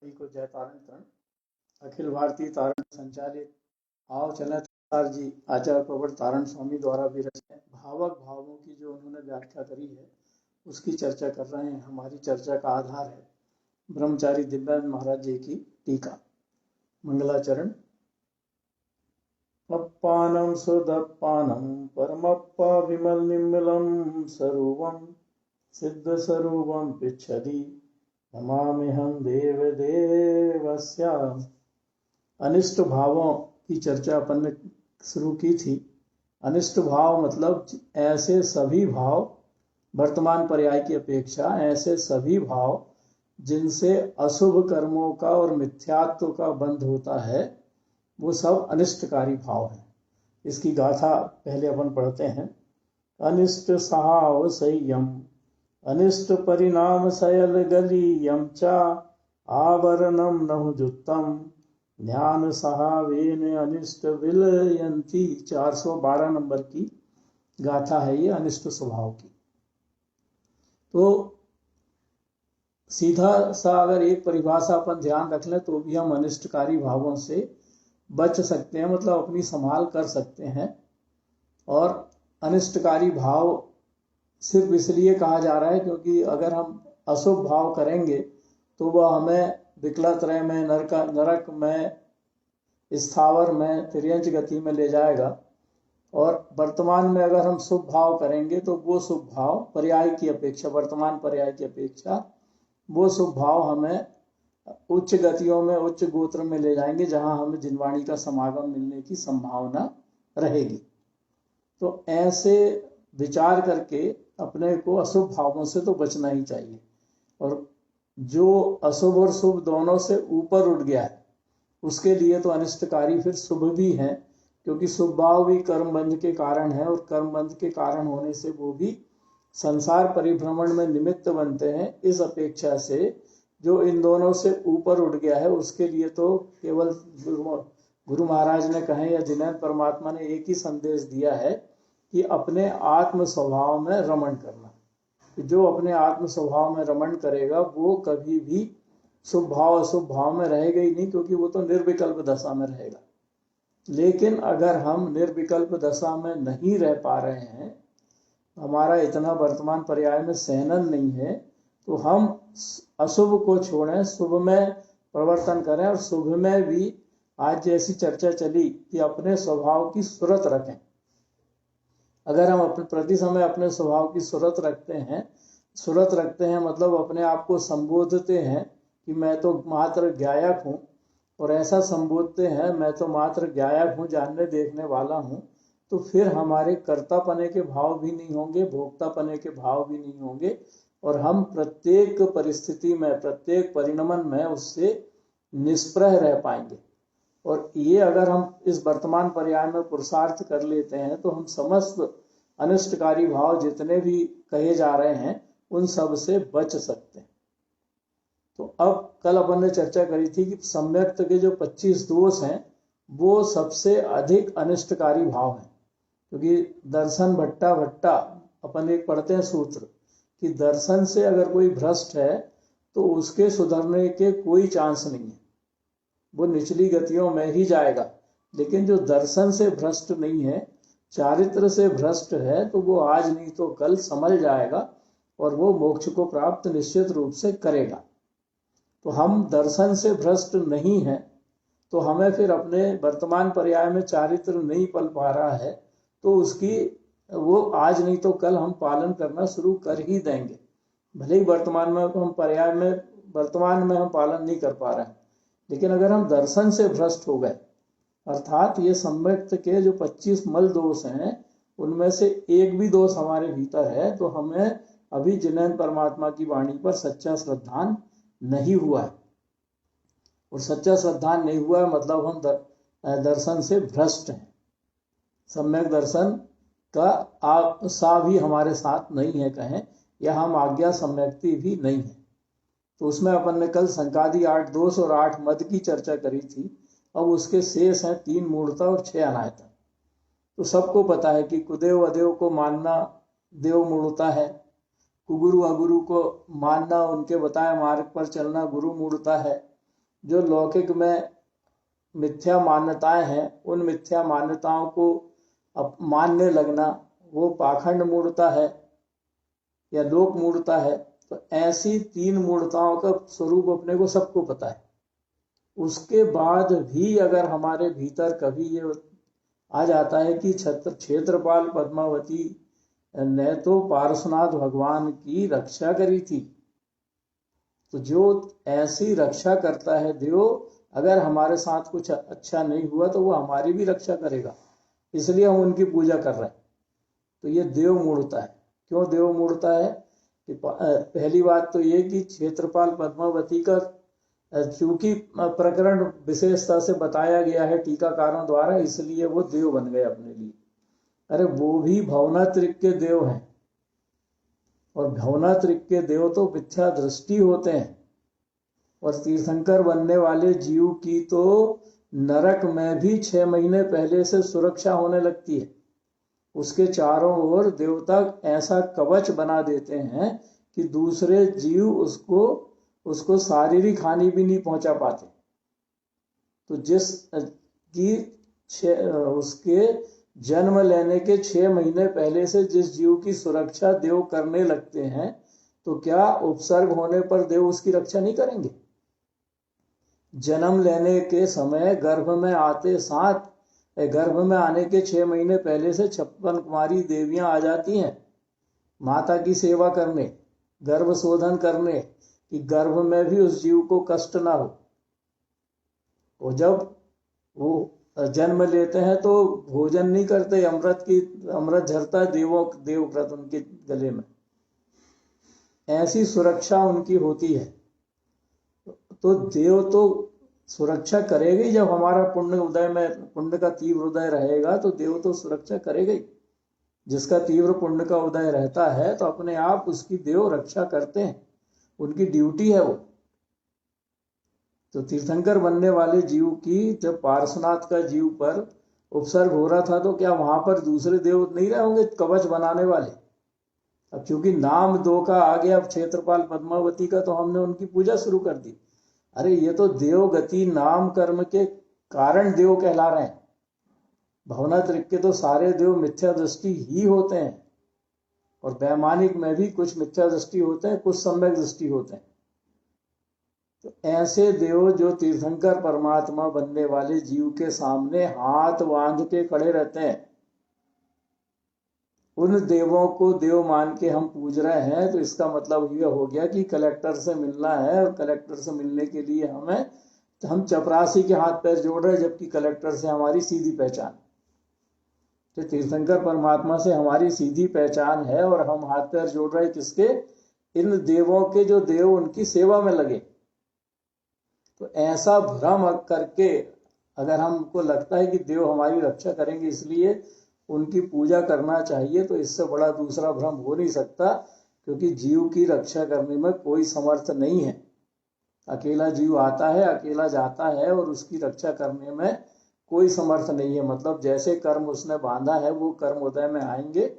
को जय तारण तरण। अखिल भारतीय तारण संचालित आओ चले तार जी आचार्य प्रवर तारण स्वामी द्वारा भी रचे भावक भावों की जो उन्होंने व्याख्या करी है उसकी चर्चा कर रहे हैं। हमारी चर्चा का आधार है ब्रह्मचारी दिव्यानंद महाराज जी की टीका। मंगलाचरण। अप्पानं सुदप्पानं परमप्पा विमल निर्मलं स्वरूपं सिद्ध स्वरूपं पिच्छति नमाम्यहं देव देवस्य। अनिष्ट भावों की चर्चा अपन ने शुरू की थी। अनिष्ट भाव मतलब ऐसे सभी भाव, वर्तमान पर्याय की अपेक्षा ऐसे सभी भाव जिनसे अशुभ कर्मों का और मिथ्यात्व का बंध होता है, वो सब अनिष्टकारी भाव हैं। इसकी गाथा पहले अपन पढ़ते हैं। अनिष्ट सहाव संयम अनिष्ट परिणाम सयल गलीयम च आवरणम नहुजुत्तम ध्यान सहावेन अनिष्ट विलयंती। 412 नंबर की गाथा है ये अनिष्ट स्वभाव की। तो सीधा सा अगर एक परिभाषा अपन ध्यान रख लें तो भी हम अनिष्टकारी भावों से बच सकते हैं, मतलब अपनी संभाल कर सकते हैं। और अनिष्टकारी भाव सिर्फ इसलिए कहा जा रहा है क्योंकि अगर हम अशुभ भाव करेंगे तो वह हमें विकलत्रय में, नरक में, स्थावर में, तिर्यंच गति में ले जाएगा। और वर्तमान में अगर हम शुभ भाव करेंगे तो वो शुभ भाव पर्याय की अपेक्षा, वर्तमान पर्याय की अपेक्षा वो शुभ भाव हमें उच्च गतियों में, उच्च गोत्र में ले जाएंगे जहां हमें जिनवाणी का समागम मिलने की संभावना रहेगी। तो ऐसे विचार करके अपने को अशुभ भावों से तो बचना ही चाहिए। और जो अशुभ और शुभ दोनों से ऊपर उठ गया है उसके लिए तो अनिष्टकारी फिर शुभ भी है, क्योंकि शुभ भाव भी कर्म बंध के कारण है और कर्म बंध के कारण होने से वो भी संसार परिभ्रमण में निमित्त बनते हैं। इस अपेक्षा से जो इन दोनों से ऊपर उठ गया है उसके लिए तो केवल गुरु महाराज ने कहे या जिनैन परमात्मा ने एक ही संदेश दिया है कि अपने आत्म स्वभाव में रमण करना। जो अपने आत्म स्वभाव में रमण करेगा वो कभी भी शुभ भाव अशुभ भाव में रहेगा ही नहीं, क्योंकि वो तो निर्विकल्प दशा में रहेगा। लेकिन अगर हम निर्विकल्प दशा में नहीं रह पा रहे हैं, हमारा इतना वर्तमान पर्याय में सहनन नहीं है, तो हम अशुभ को छोड़ें, शुभ में प्रवर्तन करें। और शुभ में भी आज जैसी चर्चा चली कि अपने स्वभाव की सूरत रखें। अगर हम अपने प्रति समय अपने स्वभाव की सूरत रखते हैं मतलब अपने आप को संबोधते हैं कि मैं तो मात्र ज्ञायक हूँ, और ऐसा संबोधते हैं मैं तो मात्र ज्ञायक हूँ, जानने देखने वाला हूँ, तो फिर हमारे कर्तापने के भाव भी नहीं होंगे, भोक्तापने के भाव भी नहीं होंगे, और हम प्रत्येक परिस्थिति में, प्रत्येक परिणमन में उससे निष्प्रह रह पाएंगे। और ये अगर हम इस वर्तमान पर्याय में पुरुषार्थ कर लेते हैं तो हम समस्त अनिष्टकारी भाव जितने भी कहे जा रहे हैं उन सब से बच सकते हैं। तो अब कल अपन ने चर्चा करी थी कि सम्यक्त के जो 25 दोष हैं वो सबसे अधिक अनिष्टकारी भाव हैं। क्योंकि दर्शन भट्टा अपन एक पढ़ते हैं सूत्र कि दर्शन से अगर कोई भ्रष्ट है तो उसके सुधरने के कोई चांस नहीं है, वो निचली गतियों में ही जाएगा। लेकिन जो दर्शन से भ्रष्ट नहीं है, चारित्र से भ्रष्ट है, तो वो आज नहीं तो कल संभल जाएगा और वो मोक्ष को प्राप्त निश्चित रूप से करेगा। तो हम दर्शन से भ्रष्ट नहीं हैं, तो हमें फिर अपने वर्तमान पर्याय में चारित्र नहीं पल पा रहा है तो उसकी वो आज नहीं तो कल हम पालन करना शुरू कर ही देंगे। भले ही वर्तमान में हम पालन नहीं कर पा रहे हैं, लेकिन अगर हम दर्शन से भ्रष्ट हो गए, अर्थात ये सम्यक्त के जो 25 मल दोष हैं उनमें से एक भी दोष हमारे भीतर है, तो हमें अभी जिनैन परमात्मा की वाणी पर सच्चा श्रद्धान नहीं हुआ है। और सच्चा श्रद्धान नहीं हुआ है मतलब हम दर्शन से भ्रष्ट हैं। सम्यक दर्शन का सा भी हमारे साथ नहीं है कहें, या हम आज्ञा सम्यक्ति भी नहीं है। तो उसमें अपन ने कल संकादी 8 दोष और 8 मद की चर्चा करी थी। अब उसके शेष हैं 3 मूढ़ता और 6 अनायता। तो सबको पता है कि कुदेव अदेव को मानना देव मूढ़ता है, कुगुरु अगुरु को मानना, उनके बताए मार्ग पर चलना गुरु मूढ़ता है, जो लौकिक में मिथ्या मान्यताएं हैं, उन मिथ्या मान्यताओं को अब मानने लगना, वो पाखंड मूढ़ता है या लोक मूढ़ता है। तो ऐसी 3 मूढ़ताओं का स्वरूप अपने को सबको पता है। उसके बाद भी अगर हमारे भीतर कभी ये आ जाता है कि क्षेत्रपाल पद्मावती ने तो पार्श्वनाथ भगवान की रक्षा करी थी, तो जो ऐसी रक्षा करता है देव, अगर हमारे साथ कुछ अच्छा नहीं हुआ तो वो हमारी भी रक्षा करेगा, इसलिए हम उनकी पूजा कर रहे हैं। तो ये देव मूढ़ता है। क्यों देव मूढ़ता है? कि पहली बात तो ये कि क्षेत्रपाल पद्मावती का चूंकि प्रकरण विशेषता से बताया गया है टीकाकारों द्वारा, इसलिए वो देव बन गए अपने लिए। अरे वो भी भवनात्रिक के देव हैं, और भवनात्रिक के देव तो मिथ्या दृष्टि होते हैं। और तीर्थंकर बनने वाले जीव की तो नरक में भी 6 महीने पहले से सुरक्षा होने लगती है। उसके चारों ओर देवता ऐसा कवच बना देते हैं कि दूसरे जीव उसको शारीरिक हानि भी नहीं पहुंचा पाते। तो जिस की उसके जन्म लेने के 6 महीने पहले से जिस जीव की सुरक्षा देव करने लगते हैं, तो क्या उपसर्ग होने पर देव उसकी रक्षा नहीं करेंगे? जन्म लेने के समय गर्भ में आते साथ, गर्भ में आने के 6 महीने पहले से 56 कुमारी देवियां आ जाती हैं माता की सेवा करने, गर्भ शोधन करने, कि गर्भ में भी उस जीव को कष्ट ना हो। और जब वो जन्म लेते हैं तो भोजन नहीं करते, अमृत झरता है देवव्रत उनके गले में, ऐसी सुरक्षा उनकी होती है। तो देव तो सुरक्षा करेगा ही। जब हमारा पुण्य का तीव्र उदय रहेगा तो देव तो सुरक्षा करेगा ही। जिसका तीव्र पुण्य का उदय रहता है तो अपने आप उसकी देव रक्षा करते हैं, उनकी ड्यूटी है वो। तो तीर्थंकर बनने वाले जीव की जब पार्श्वनाथ का जीव पर उपसर्ग हो रहा था, तो क्या वहां पर दूसरे देव नहीं रहे होंगे कवच बनाने वाले? अब चूंकि नाम 2 का आ गया क्षेत्रपाल पद्मावती का, तो हमने उनकी पूजा शुरू कर दी। अरे ये तो देव गति नाम कर्म के कारण देव कहला रहे हैं। भवनात्रिक के तो सारे देव मिथ्या दृष्टि ही होते हैं, और वैमानिक में भी कुछ मिथ्या दृष्टि होते हैं, कुछ सम्यक दृष्टि होते हैं। तो ऐसे देव जो तीर्थंकर परमात्मा बनने वाले जीव के सामने हाथ बांध के खड़े रहते हैं, उन देवों को देव मान के हम पूज रहे हैं, तो इसका मतलब ये हो गया कि कलेक्टर से मिलना है, और कलेक्टर से मिलने के लिए हम चपरासी के हाथ पैर जोड़ रहे हैं, जबकि कलेक्टर से हमारी सीधी पहचान। तो तीर्थंकर परमात्मा से हमारी सीधी पहचान है, और हम हाथ पैर जोड़ रहे हैं किसके? इन देवों के, जो देव उनकी सेवा में लगे। तो ऐसा भ्रम करके अगर हमको लगता है कि देव हमारी रक्षा करेंगे इसलिए उनकी पूजा करना चाहिए, तो इससे बड़ा दूसरा भ्रम हो नहीं सकता, क्योंकि जीव की रक्षा करने में कोई समर्थ नहीं है। अकेला जीव आता है, अकेला जाता है, और उसकी रक्षा करने में कोई समर्थ नहीं है। मतलब जैसे कर्म उसने बांधा है वो कर्म उदय में आएंगे,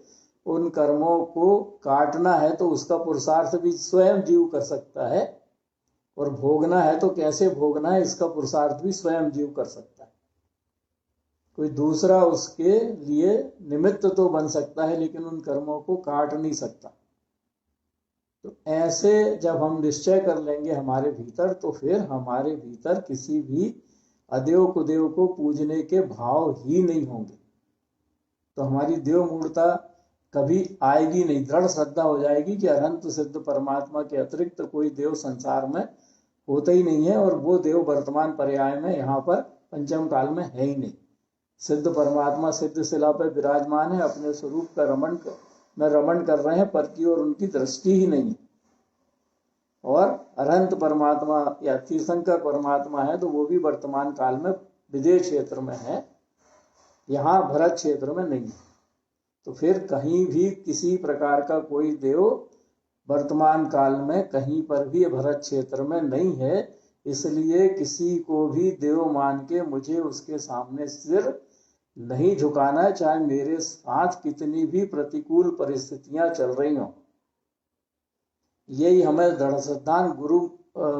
उन कर्मों को काटना है तो उसका पुरुषार्थ भी स्वयं जीव कर सकता है, और भोगना है तो कैसे भोगना है इसका पुरुषार्थ भी स्वयं जीव कर सकता है। कोई दूसरा उसके लिए निमित्त तो बन सकता है, लेकिन उन कर्मों को काट नहीं सकता। तो ऐसे जब हम निश्चय कर लेंगे हमारे भीतर, तो फिर हमारे भीतर किसी भी अदेव कुदेव को पूजने के भाव ही नहीं होंगे। तो हमारी देव मूर्ता कभी आएगी नहीं। दृढ़ श्रद्धा हो जाएगी कि अनंत सिद्ध परमात्मा के अतिरिक्त कोई देव संसार में होता ही नहीं है, और वो देव वर्तमान पर्याय में यहाँ पर पंचम काल में है ही नहीं। सिद्ध परमात्मा सिद्ध शिला पर विराजमान है, अपने स्वरूप का रमण कर रहे हैं, पर की और उनकी दृष्टि ही नहीं है। और अनंत परमात्मा या तीर्थंकर परमात्मा है, तो वो भी वर्तमान काल में विदेश क्षेत्र में है, यहाँ भरत क्षेत्र में नहीं है। तो फिर कहीं भी किसी प्रकार का कोई देव वर्तमान काल में कहीं पर भी भरत क्षेत्र में नहीं है। इसलिए किसी को भी देव मान के मुझे उसके सामने सिर नहीं झुकाना है, चाहे मेरे साथ कितनी भी प्रतिकूल परिस्थितियां चल रही हों। यही हमें दृढ़ श्रद्धान गुरु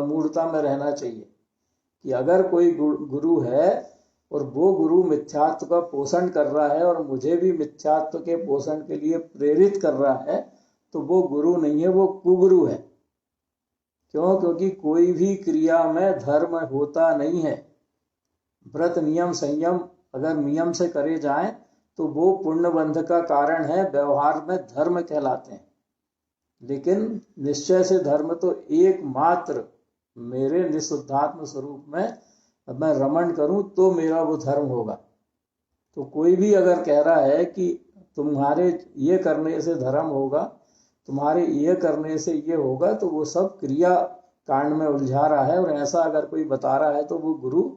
मूर्ता में रहना चाहिए कि अगर कोई गुरु है और वो गुरु मिथ्यात्व का पोषण कर रहा है और मुझे भी मिथ्यात्व के पोषण के लिए प्रेरित कर रहा है, तो वो गुरु नहीं है, वो कुगुरु है। क्यों? क्योंकि कोई भी क्रिया में धर्म होता नहीं है। व्रत नियम संयम अगर नियम से करे जाएं तो वो पुण्य बंध का कारण है, व्यवहार में धर्म कहलाते हैं। लेकिन निश्चय से धर्म तो एकमात्र मेरे निशुद्धात्म स्वरूप में मैं रमण करूं तो मेरा वो धर्म होगा। तो कोई भी अगर कह रहा है कि तुम्हारे ये करने से धर्म होगा, तुम्हारे ये करने से ये होगा, तो वो सब क्रिया कांड में उलझा रहा है। और ऐसा अगर कोई बता रहा है तो वो गुरु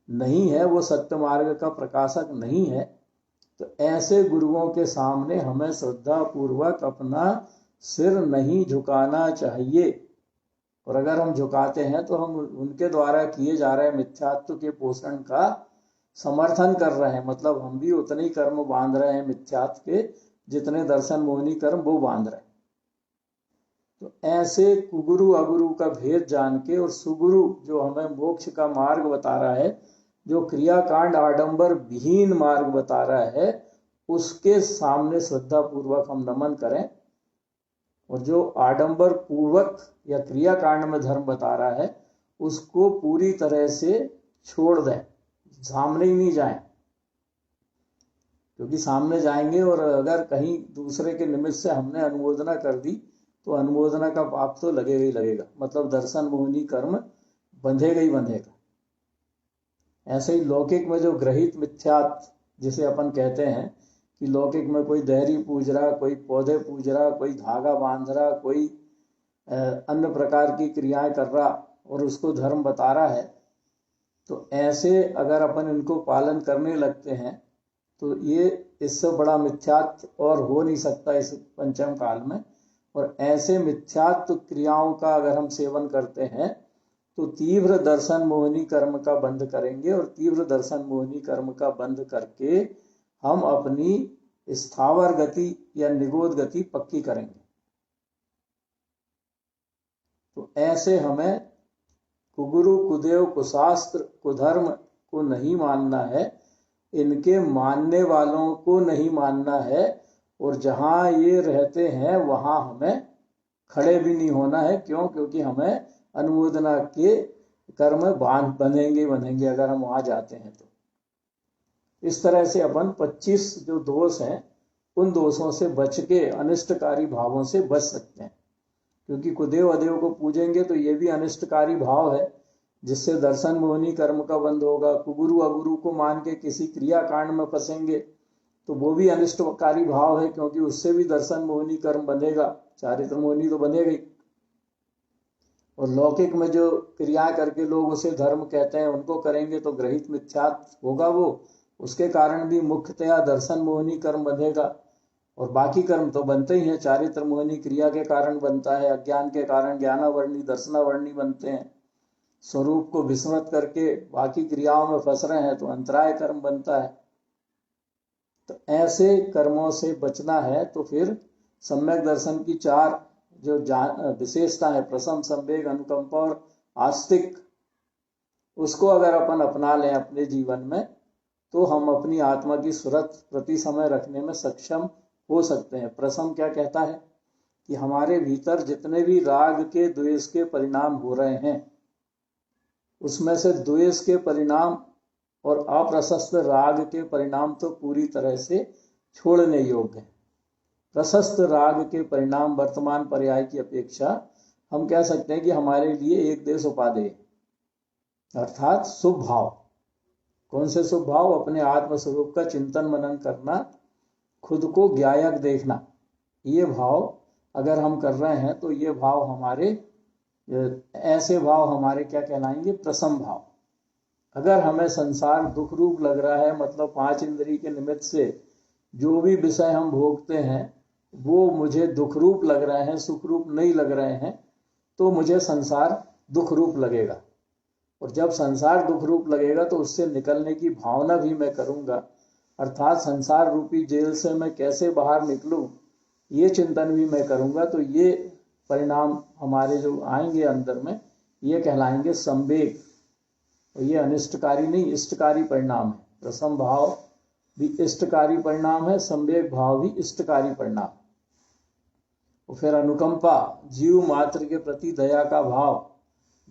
नहीं है, वो सत्य मार्ग का प्रकाशक नहीं है। तो ऐसे गुरुओं के सामने हमें श्रद्धा पूर्वक अपना सिर नहीं झुकाना चाहिए। और अगर हम झुकाते हैं तो हम उनके द्वारा किए जा रहे मिथ्यात्व के पोषण का समर्थन कर रहे हैं। मतलब हम भी उतने ही कर्म बांध रहे हैं मिथ्यात्व के जितने दर्शन मोहिनी कर्म वो बांध रहे हैं। तो ऐसे कुगुरु अगुरु का भेद जान के और सुगुरु जो हमें मोक्ष का मार्ग बता रहा है, जो क्रियाकांड आडंबर विहीन मार्ग बता रहा है, उसके सामने श्रद्धा पूर्वक हम नमन करें। और जो आडंबर पूर्वक या क्रियाकांड में धर्म बता रहा है उसको पूरी तरह से छोड़ दें, सामने ही नहीं जाएं। क्योंकि सामने जाएंगे और अगर कहीं दूसरे के निमित्त से हमने अनुमोदना कर दी तो अनुमोदना का पाप तो लगेगा ही लगेगा। मतलब दर्शन मोहिनी कर्म बंधेगा ही बंधेगा। ऐसे ही लौकिक में जो ग्रहित मिथ्यात्व जिसे अपन कहते हैं कि लौकिक में कोई देहरी पूज रहा, कोई पौधे पूज रहा, कोई धागा बांध रहा, कोई अन्य प्रकार की क्रियाएं कर रहा और उसको धर्म बता रहा है, तो ऐसे अगर अपन इनको पालन करने लगते हैं तो ये इससे बड़ा मिथ्यात्व और हो नहीं सकता इस पंचम काल में। और ऐसे मिथ्यात्व क्रियाओं का अगर हम सेवन करते हैं तो तीव्र दर्शन मोहिनी कर्म का बंध करेंगे। और तीव्र दर्शन मोहिनी कर्म का बंध करके हम अपनी स्थावर गति या निगोद गति पक्की करेंगे। तो ऐसे हमें कुगुरु कुदेव कुशास्त्र कुधर्म को नहीं मानना है, इनके मानने वालों को नहीं मानना है। और जहां ये रहते हैं वहां हमें खड़े भी नहीं होना है। क्यों? क्योंकि हमें अनुमोदना के कर्म बंधेंगे अगर हम वहां जाते हैं तो। इस तरह से अपन 25 जो दोष हैं उन दोषों से बच के अनिष्टकारी भावों से बच सकते हैं। क्योंकि कुदेव अदेव को पूजेंगे तो ये भी अनिष्टकारी भाव है जिससे दर्शन मोहिनी कर्म का बंध होगा। कुगुरु अगुरु को मान के किसी क्रिया कांड में फंसेंगे तो वो भी अनिष्टकारी भाव है, क्योंकि उससे भी दर्शन मोहिनी कर्म बंधेगा, चारित्र मोहिनी तो बंधेगा ही। और लौकिक में जो क्रिया करके लोग उसे धर्म कहते हैं उनको करेंगे तो ग्रहित मिथ्यात्व होगा वो, उसके कारण भी मुख्यतया दर्शन मोहिनी कर्म बंधेगा। और बाकी कर्म तो बनते ही हैं, चारित्र मोहिनी क्रिया के कारण बनता है, अज्ञान के कारण ज्ञानावर्णी दर्शनावर्णी बनते हैं। स्वरूप को विस्मृत करके बाकी क्रियाओं में फंस रहे हैं तो अंतराय कर्म बनता है। तो ऐसे कर्मों से बचना है तो फिर सम्यक दर्शन की 4 जो विशेषता है, प्रसम संवेग अनुकंपा और आस्तिक, उसको अगर अपन अपना लें अपने जीवन में तो हम अपनी आत्मा की सूरत प्रति समय रखने में सक्षम हो सकते हैं। प्रसम क्या कहता है कि हमारे भीतर जितने भी राग के द्वेष के परिणाम हो रहे हैं उसमें से द्वेष के परिणाम और अप्रशस्त राग के परिणाम तो पूरी तरह से छोड़ने योग्य हैं। प्रशस्त राग के परिणाम वर्तमान पर्याय की अपेक्षा हम कह सकते हैं कि हमारे लिए एक देश उपादेय, अर्थात शुभ भाव। कौन से शुभ भाव? अपने आत्मस्वरूप का चिंतन मनन करना, खुद को ज्ञायक देखना। ये भाव अगर हम कर रहे हैं तो ये भाव हमारे, ऐसे भाव हमारे क्या कहलाएंगे? प्रसम भाव। अगर हमें संसार दुख रूप लग रहा है, मतलब 5 इंद्रिय के निमित्त से जो भी विषय हम भोगते हैं वो मुझे दुख रूप लग रहे हैं, सुख रूप नहीं लग रहे हैं, तो मुझे संसार दुख रूप लगेगा। और जब संसार दुख रूप लगेगा तो उससे निकलने की भावना भी मैं करूंगा, अर्थात संसार रूपी जेल से मैं कैसे बाहर निकलूं ये चिंतन भी मैं करूंगा। तो ये परिणाम हमारे जो आएंगे अंदर में ये कहलाएंगे संवेग। तो ये अनिष्टकारी नहीं, इष्टकारी परिणाम है। प्रथम भाव भी इष्टकारी परिणाम है, संवेग भाव भी इष्टकारी परिणाम। तो फिर अनुकंपा, जीव मात्र के प्रति दया का भाव,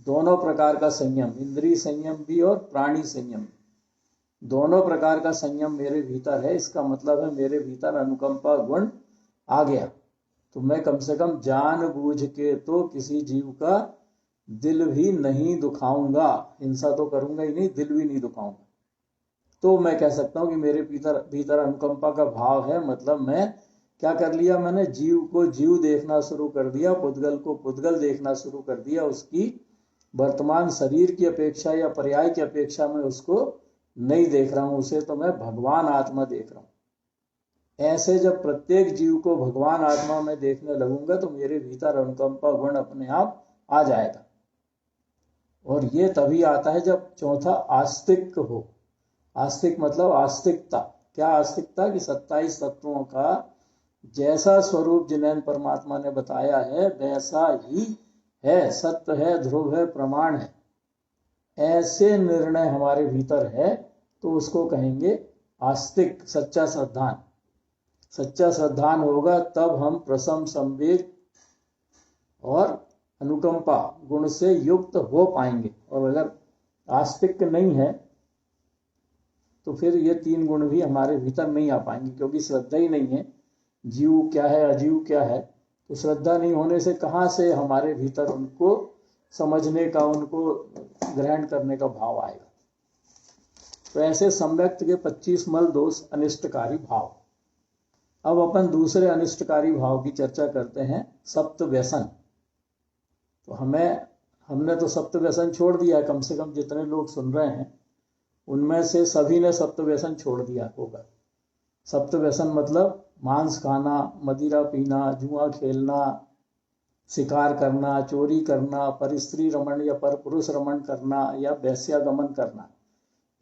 दोनों प्रकार का संयम, इंद्रिय संयम भी और प्राणी संयम, दोनों प्रकार का संयम मेरे भीतर है। इसका मतलब है मेरे भीतर अनुकंपा गुण आ गया, तो मैं कम से कम जानबूझ के तो किसी जीव का दिल भी नहीं दुखाऊंगा, हिंसा तो करूंगा ही नहीं, दिल भी नहीं दुखाऊंगा। तो मैं कह सकता हूं कि मेरे भीतर अनुकंपा का भाव है। मतलब मैं क्या कर लिया, मैंने जीव को जीव देखना शुरू कर दिया, पुद्गल को पुद्गल देखना शुरू कर दिया। उसकी वर्तमान शरीर की अपेक्षा या पर्याय की अपेक्षा में उसको नहीं देख रहा हूं, उसे तो मैं भगवान आत्मा देख रहा हूं। ऐसे जब प्रत्येक जीव को भगवान आत्मा में देखने लगूंगा तो मेरे भीतर अनुकंपा गुण अपने आप आ जाएगा। और ये तभी आता है जब चौथा आस्तिक हो। आस्तिक मतलब आस्तिकता। क्या आस्तिकता? कि 27 तत्वों का जैसा स्वरूप जिन्हें परमात्मा ने बताया है वैसा ही है, सत्य है, ध्रुव है, प्रमाण है, ऐसे निर्णय हमारे भीतर है तो उसको कहेंगे आस्तिक, सच्चा श्रद्धान। सच्चा श्रद्धान होगा तब हम प्रसम, संवेग और अनुकंपा गुण से युक्त हो पाएंगे। और अगर आस्तिक नहीं है तो फिर ये 3 गुण भी हमारे भीतर नहीं आ पाएंगे, क्योंकि श्रद्धा ही नहीं है। जीव क्या है, अजीव क्या है, तो श्रद्धा नहीं होने से कहां से हमारे भीतर उनको समझने का, उनको ग्रहण करने का भाव आएगा। तो ऐसे सम्यक्त के 25 मल दोष अनिष्टकारी भाव। अब अपन दूसरे अनिष्टकारी भाव की चर्चा करते हैं, सप्त व्यसन। तो हमने तो सप्त व्यसन छोड़ दिया, कम से कम जितने लोग सुन रहे हैं उनमें से सभी ने सप्त व्यसन छोड़ दिया होगा। सप्त व्यसन मतलब मांस खाना, मदिरा पीना, जुआ खेलना, शिकार करना, चोरी करना, परस्त्री रमण या पर पुरुष रमण करना या वैश्यागमन करना,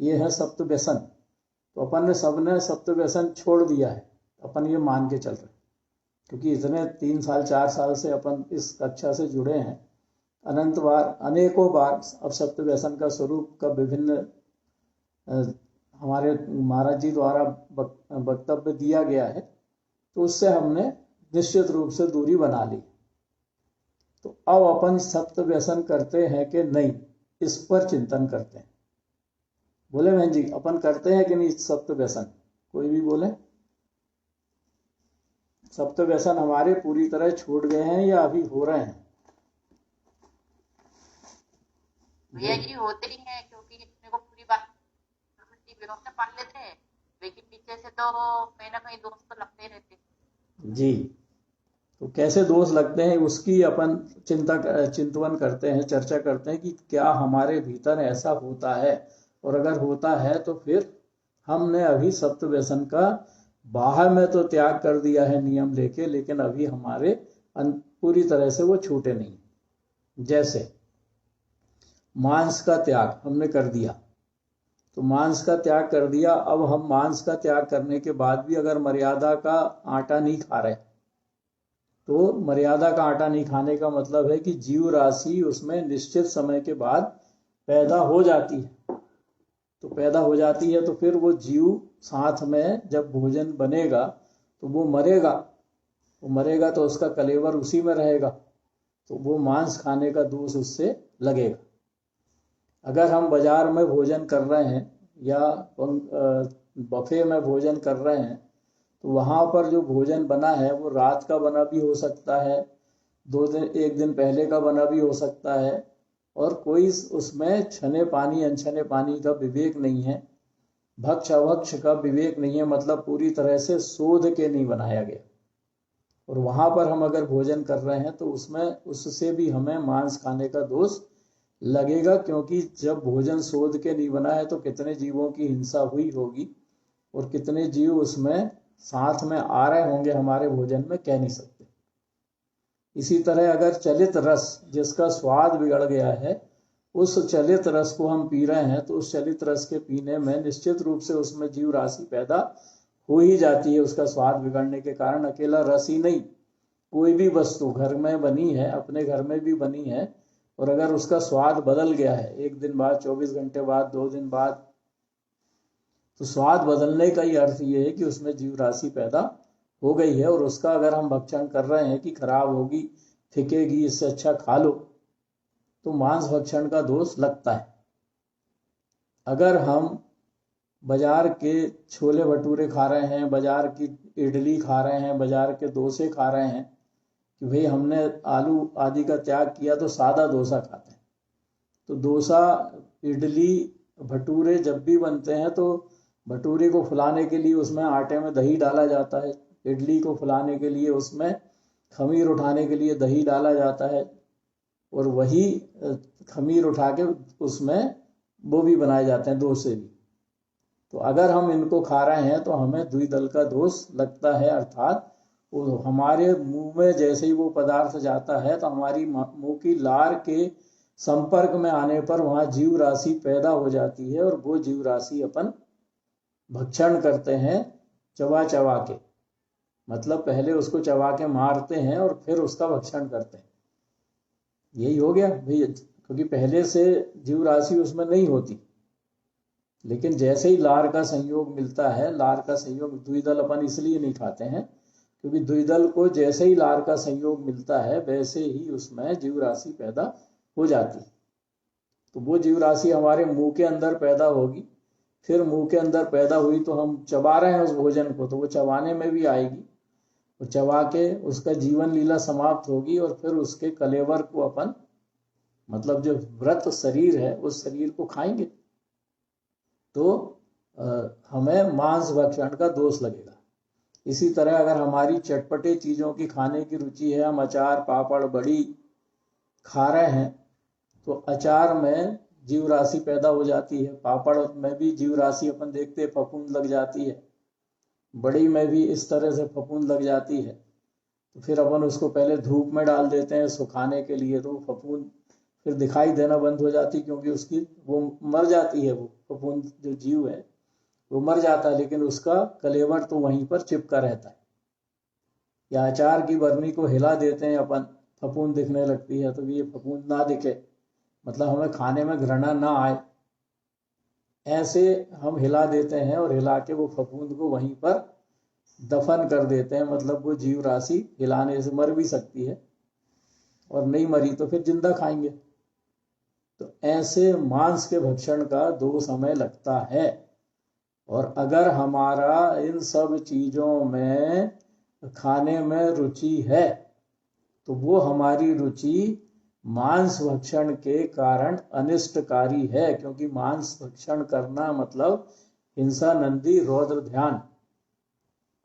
ये है सप्त व्यसन। तो अपन ने सबने सप्त व्यसन छोड़ दिया है, अपन ये मान के चल रहे, क्योंकि इतने 3 साल 4 साल से अपन इस कक्षा से जुड़े हैं। अनंत बार, अनेकों बार अब सप्त व्यसन का स्वरूप का विभिन्न हमारे महाराज जी द्वारा वक्तव्य दिया गया है, तो उससे हमने निश्चित रूप से दूरी बना ली। तो अब अपन सप्त व्यसन करते हैं कि नहीं, इस पर चिंतन करते हैं। बोले बहन जी, अपन करते हैं कि नहीं सप्त व्यसन? कोई भी बोले। सप्त व्यसन हमारे पूरी तरह छूट गए हैं या अभी हो रहे हैं? भैया जी होते ही हैं, क्योंकि अपने को पूरी बात व्यवस्था पढ़ लेते हैं, लेकिन पीछे से तो कहीं ना कहीं दोस्त तो लगते ही रहते जी। तो कैसे दोष लगते हैं उसकी अपन चिंतन करते हैं, चर्चा करते हैं कि क्या हमारे भीतर ऐसा होता है, और अगर होता है तो फिर हमने अभी सप्त व्यसन का बाहर में तो त्याग कर दिया है नियम लेके, लेकिन अभी हमारे पूरी तरह से वो छूटे नहीं। जैसे मांस का त्याग हमने कर दिया, तो मांस का त्याग कर दिया, अब हम मांस का त्याग करने के बाद भी अगर मर्यादा का आटा नहीं खा रहे, तो मर्यादा का आटा नहीं खाने का मतलब है कि जीव राशि उसमें निश्चित समय के बाद पैदा हो जाती है। तो पैदा हो जाती है तो फिर वो जीव साथ में जब भोजन बनेगा तो वो मरेगा तो उसका कलेवर उसी में रहेगा, तो वो मांस खाने का दोष उससे लगेगा। अगर हम बाजार में भोजन कर रहे हैं या बफे में भोजन कर रहे हैं, तो वहाँ पर जो भोजन बना है वो रात का बना भी हो सकता है, 1 दिन पहले का बना भी हो सकता है, और कोई उसमें छने पानी अनछने पानी का विवेक नहीं है, भक्ष अभक्ष का विवेक नहीं है, मतलब पूरी तरह से शोध के नहीं बनाया गया। और वहाँ पर हम अगर भोजन कर रहे हैं तो उसमें उससे भी हमें मांस खाने का दोष लगेगा, क्योंकि जब भोजन शोध के नहीं बना है तो कितने जीवों की हिंसा हुई होगी और कितने जीव उसमें साथ में आ रहे होंगे हमारे भोजन में, कह नहीं सकते। इसी तरह अगर चलित रस जिसका स्वाद बिगड़ गया है, उस चलित रस को हम पी रहे हैं, तो उस चलित रस के पीने में निश्चित रूप से उसमें जीव राशि पैदा हो ही जाती है उसका स्वाद बिगड़ने के कारण। अकेला रस ही नहीं, कोई भी वस्तु घर में बनी है, अपने घर में भी बनी है, और अगर उसका स्वाद बदल गया है 1 दिन बाद, 24 घंटे बाद, 2 दिन बाद, तो स्वाद बदलने का ही अर्थ ये है कि उसमें जीव राशि पैदा हो गई है और उसका अगर हम भक्षण कर रहे हैं कि खराब होगी, फिकेगी, इससे अच्छा खा लो, तो मांस भक्षण का दोष लगता है। अगर हम बाजार के छोले भटूरे खा रहे हैं, बाजार की इडली खा रहे हैं, बाजार के डोसे खा रहे हैं कि भाई हमने आलू आदि का त्याग किया, तो सादा डोसा खाते हैं। तो डोसा, इडली, भटूरे जब भी बनते हैं तो भटूरे को फुलाने के लिए उसमें आटे में दही डाला जाता है, इडली को फुलाने के लिए उसमें खमीर उठाने के लिए दही डाला जाता है, और वही खमीर उठा के उसमें वो भी बनाए जाते हैं, डोसे भी। तो अगर हम इनको खा रहे हैं तो हमें द्विदल का दोष लगता है, अर्थात वो हमारे मुंह में जैसे ही वो पदार्थ जाता है तो हमारी मुंह की लार के संपर्क में आने पर वहाँ जीव राशि पैदा हो जाती है, और वो जीव राशि अपन भक्षण करते हैं चबा चबा के। मतलब पहले उसको चबा के मारते हैं और फिर उसका भक्षण करते हैं। यही हो गया भाई, क्योंकि पहले से जीव राशि उसमें नहीं होती, लेकिन जैसे ही लार का संयोग मिलता है, लार का संयोग, द्विदल अपन इसलिए नहीं खाते हैं क्योंकि द्विदल को जैसे ही लार का संयोग मिलता है वैसे ही उसमें जीव राशि पैदा हो जाती है। तो वो जीव राशि हमारे मुंह के अंदर पैदा होगी, फिर मुंह के अंदर पैदा हुई तो हम चबा रहे हैं उस भोजन को, तो वो चबाने में भी आएगी, वो चबा के उसका जीवन लीला समाप्त होगी, और फिर उसके कलेवर को अपन, मतलब जो व्रत शरीर है उस शरीर को खाएंगे, तो हमें मांस भक्षण का दोष लगेगा। इसी तरह अगर हमारी चटपटे चीजों की खाने की रुचि है, हम अचार, पापड़, बड़ी खा रहे हैं, तो अचार में जीव राशि पैदा हो जाती है, पापड़ में भी जीव राशि अपन देखते हैं फफूंद लग जाती है, बड़ी में भी इस तरह से फफूंद लग जाती है। तो फिर अपन उसको पहले धूप में डाल देते हैं सुखाने के लिए, तो फफूंद फिर दिखाई देना बंद हो जाती, क्योंकि उसकी वो मर जाती है, वो फफूंद जो जीव है वो मर जाता है, लेकिन उसका कलेवर तो वहीं पर चिपका रहता है। या अचार की बरनी को हिला देते हैं अपन, फफूंद दिखने लगती है, तो ये फफूंद ना दिखे, मतलब हमें खाने में घृणा ना आए, ऐसे हम हिला देते हैं, और हिला के वो फफूंद को वहीं पर दफन कर देते हैं। मतलब वो जीव राशि हिलाने से मर भी सकती है, और नहीं मरी तो फिर जिंदा खाएंगे। तो ऐसे मांस के भक्षण का दोष हमें लगता है। और अगर हमारा इन सब चीजों में खाने में रुचि है, तो वो हमारी रुचि मांस भक्षण के कारण अनिष्टकारी है, क्योंकि मांस भक्षण करना मतलब हिंसा, नंदी, रौद्र ध्यान,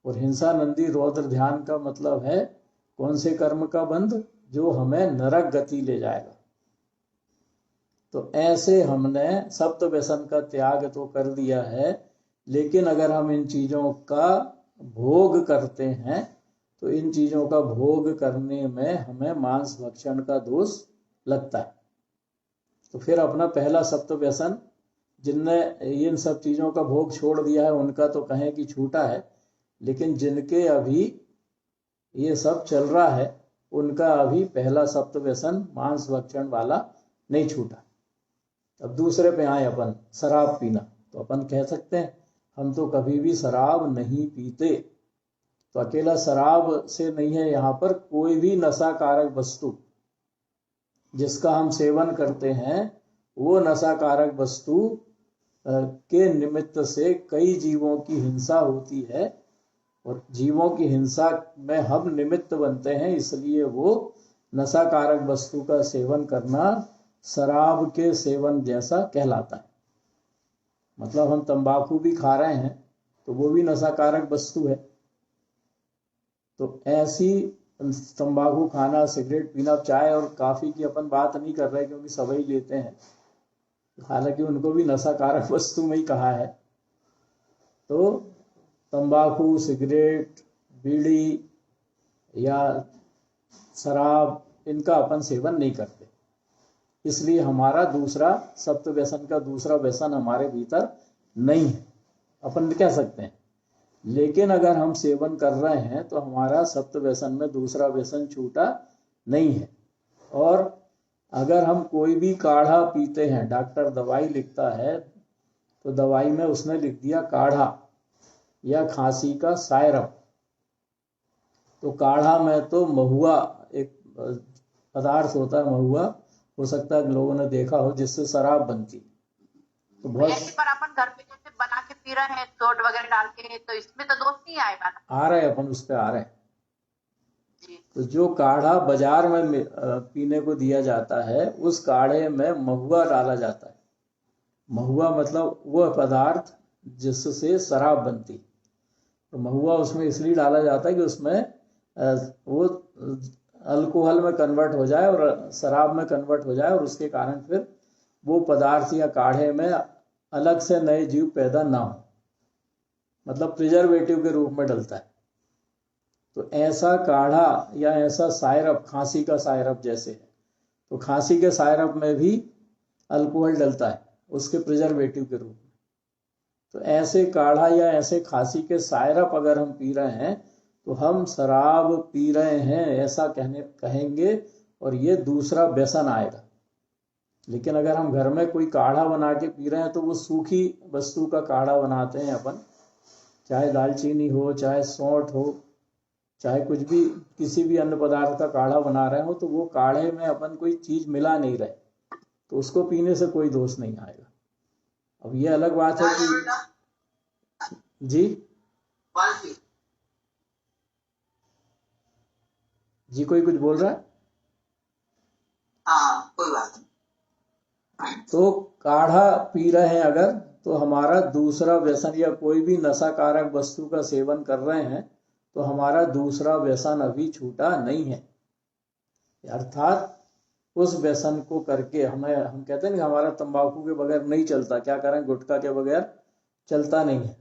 और हिंसा, नंदी, रौद्र ध्यान का मतलब है कौन से कर्म का बंध, जो हमें नरक गति ले जाएगा। तो ऐसे हमने सप्त व्यसन का त्याग तो कर दिया है, लेकिन अगर हम इन चीजों का भोग करते हैं तो इन चीजों का भोग करने में हमें मांस भक्षण का दोष लगता है। तो फिर अपना पहला सप्त व्यसन, जिनने इन सब चीजों का भोग छोड़ दिया है उनका तो कहें कि छूटा है, लेकिन जिनके अभी ये सब चल रहा है उनका अभी पहला सप्त व्यसन मांस भक्षण वाला नहीं छूटा। अब दूसरे पे आए अपन, शराब पीना। तो अपन कह सकते हैं हम तो कभी भी शराब नहीं पीते। तो अकेला शराब से नहीं है, यहाँ पर कोई भी नशा कारक वस्तु जिसका हम सेवन करते हैं, वो नशा कारक वस्तु के निमित्त से कई जीवों की हिंसा होती है, और जीवों की हिंसा में हम निमित्त बनते हैं, इसलिए वो नशा कारक वस्तु का सेवन करना शराब के सेवन जैसा कहलाता है। मतलब हम तंबाकू भी खा रहे हैं तो वो भी नशा कारक वस्तु है। तो ऐसी तंबाकू खाना, सिगरेट पीना, चाय और काफी की अपन बात नहीं कर रहे क्योंकि सभी लेते हैं, हालांकि उनको भी नशा कारक वस्तु में ही कहा है। तो तंबाकू, सिगरेट, बीड़ी या शराब, इनका अपन सेवन नहीं करते, इसलिए हमारा दूसरा सप्त व्यसन का दूसरा व्यसन हमारे भीतर नहीं है, अपन कह सकते हैं। लेकिन अगर हम सेवन कर रहे हैं तो हमारा सप्त व्यसन में दूसरा व्यसन छूटा नहीं है। और अगर हम कोई भी काढ़ा पीते हैं, डॉक्टर दवाई लिखता है तो दवाई में उसने लिख दिया काढ़ा या खांसी का सायरप, तो काढ़ा में तो महुआ एक पदार्थ होता है, महुआ हो सकता है लोगों ने देखा हो, जिससे शराब बनती। तो बहुत पर अपन घर पे जैसे बना के पी रहे हैं सोट वगैरह डाल के, तो इसमें तो दोष नहीं आएगा ना। आ रहे हैं अपन उस पे आ रहे हैं। तो जो काढ़ा बाजार में पीने को दिया जाता है, उस काढ़े में महुआ डाला जाता है। महुआ मतलब वह पदार्थ जिससे शराब बनती। तो महुआ उसमें इसलिए डाला जाता है कि उसमें वो अल्कोहल में कन्वर्ट हो जाए और शराब में कन्वर्ट हो जाए, और उसके कारण फिर वो पदार्थ या काढ़े में अलग से नए जीव पैदा ना हो, मतलब प्रिजर्वेटिव के रूप में डलता है। तो ऐसा काढ़ा या ऐसा सायरप, खांसी का सायरप जैसे है, तो खांसी के सायरप में भी अल्कोहल डलता है उसके प्रिजर्वेटिव के रूप में। तो ऐसे काढ़ा या ऐसे खांसी के सायरप अगर हम पी रहे हैं तो हम शराब पी रहे हैं ऐसा कहेंगे, और ये दूसरा व्यसन आएगा। लेकिन अगर हम घर में कोई काढ़ा बना के पी रहे हैं तो वो सूखी वस्तु का काढ़ा बनाते हैं अपन, चाहे दालचीनी हो, चाहे सौंठ हो, चाहे कुछ भी, किसी भी अन्य पदार्थ का काढ़ा बना रहे हो, तो वो काढ़े में अपन कोई चीज मिला नहीं रहे, तो उसको पीने से कोई दोष नहीं आएगा। अब ये अलग बात है कि जी जी कोई कुछ बोल रहा है? कोई बात नहीं। तो काढ़ा पी रहे हैं अगर, तो हमारा दूसरा व्यसन, या कोई भी नशाकारक वस्तु का सेवन कर रहे हैं तो हमारा दूसरा व्यसन अभी छूटा नहीं है। अर्थात उस व्यसन को करके हम कहते हैं कि हमारा तंबाकू के बगैर नहीं चलता, क्या करें, गुटखा के बगैर चलता नहीं है।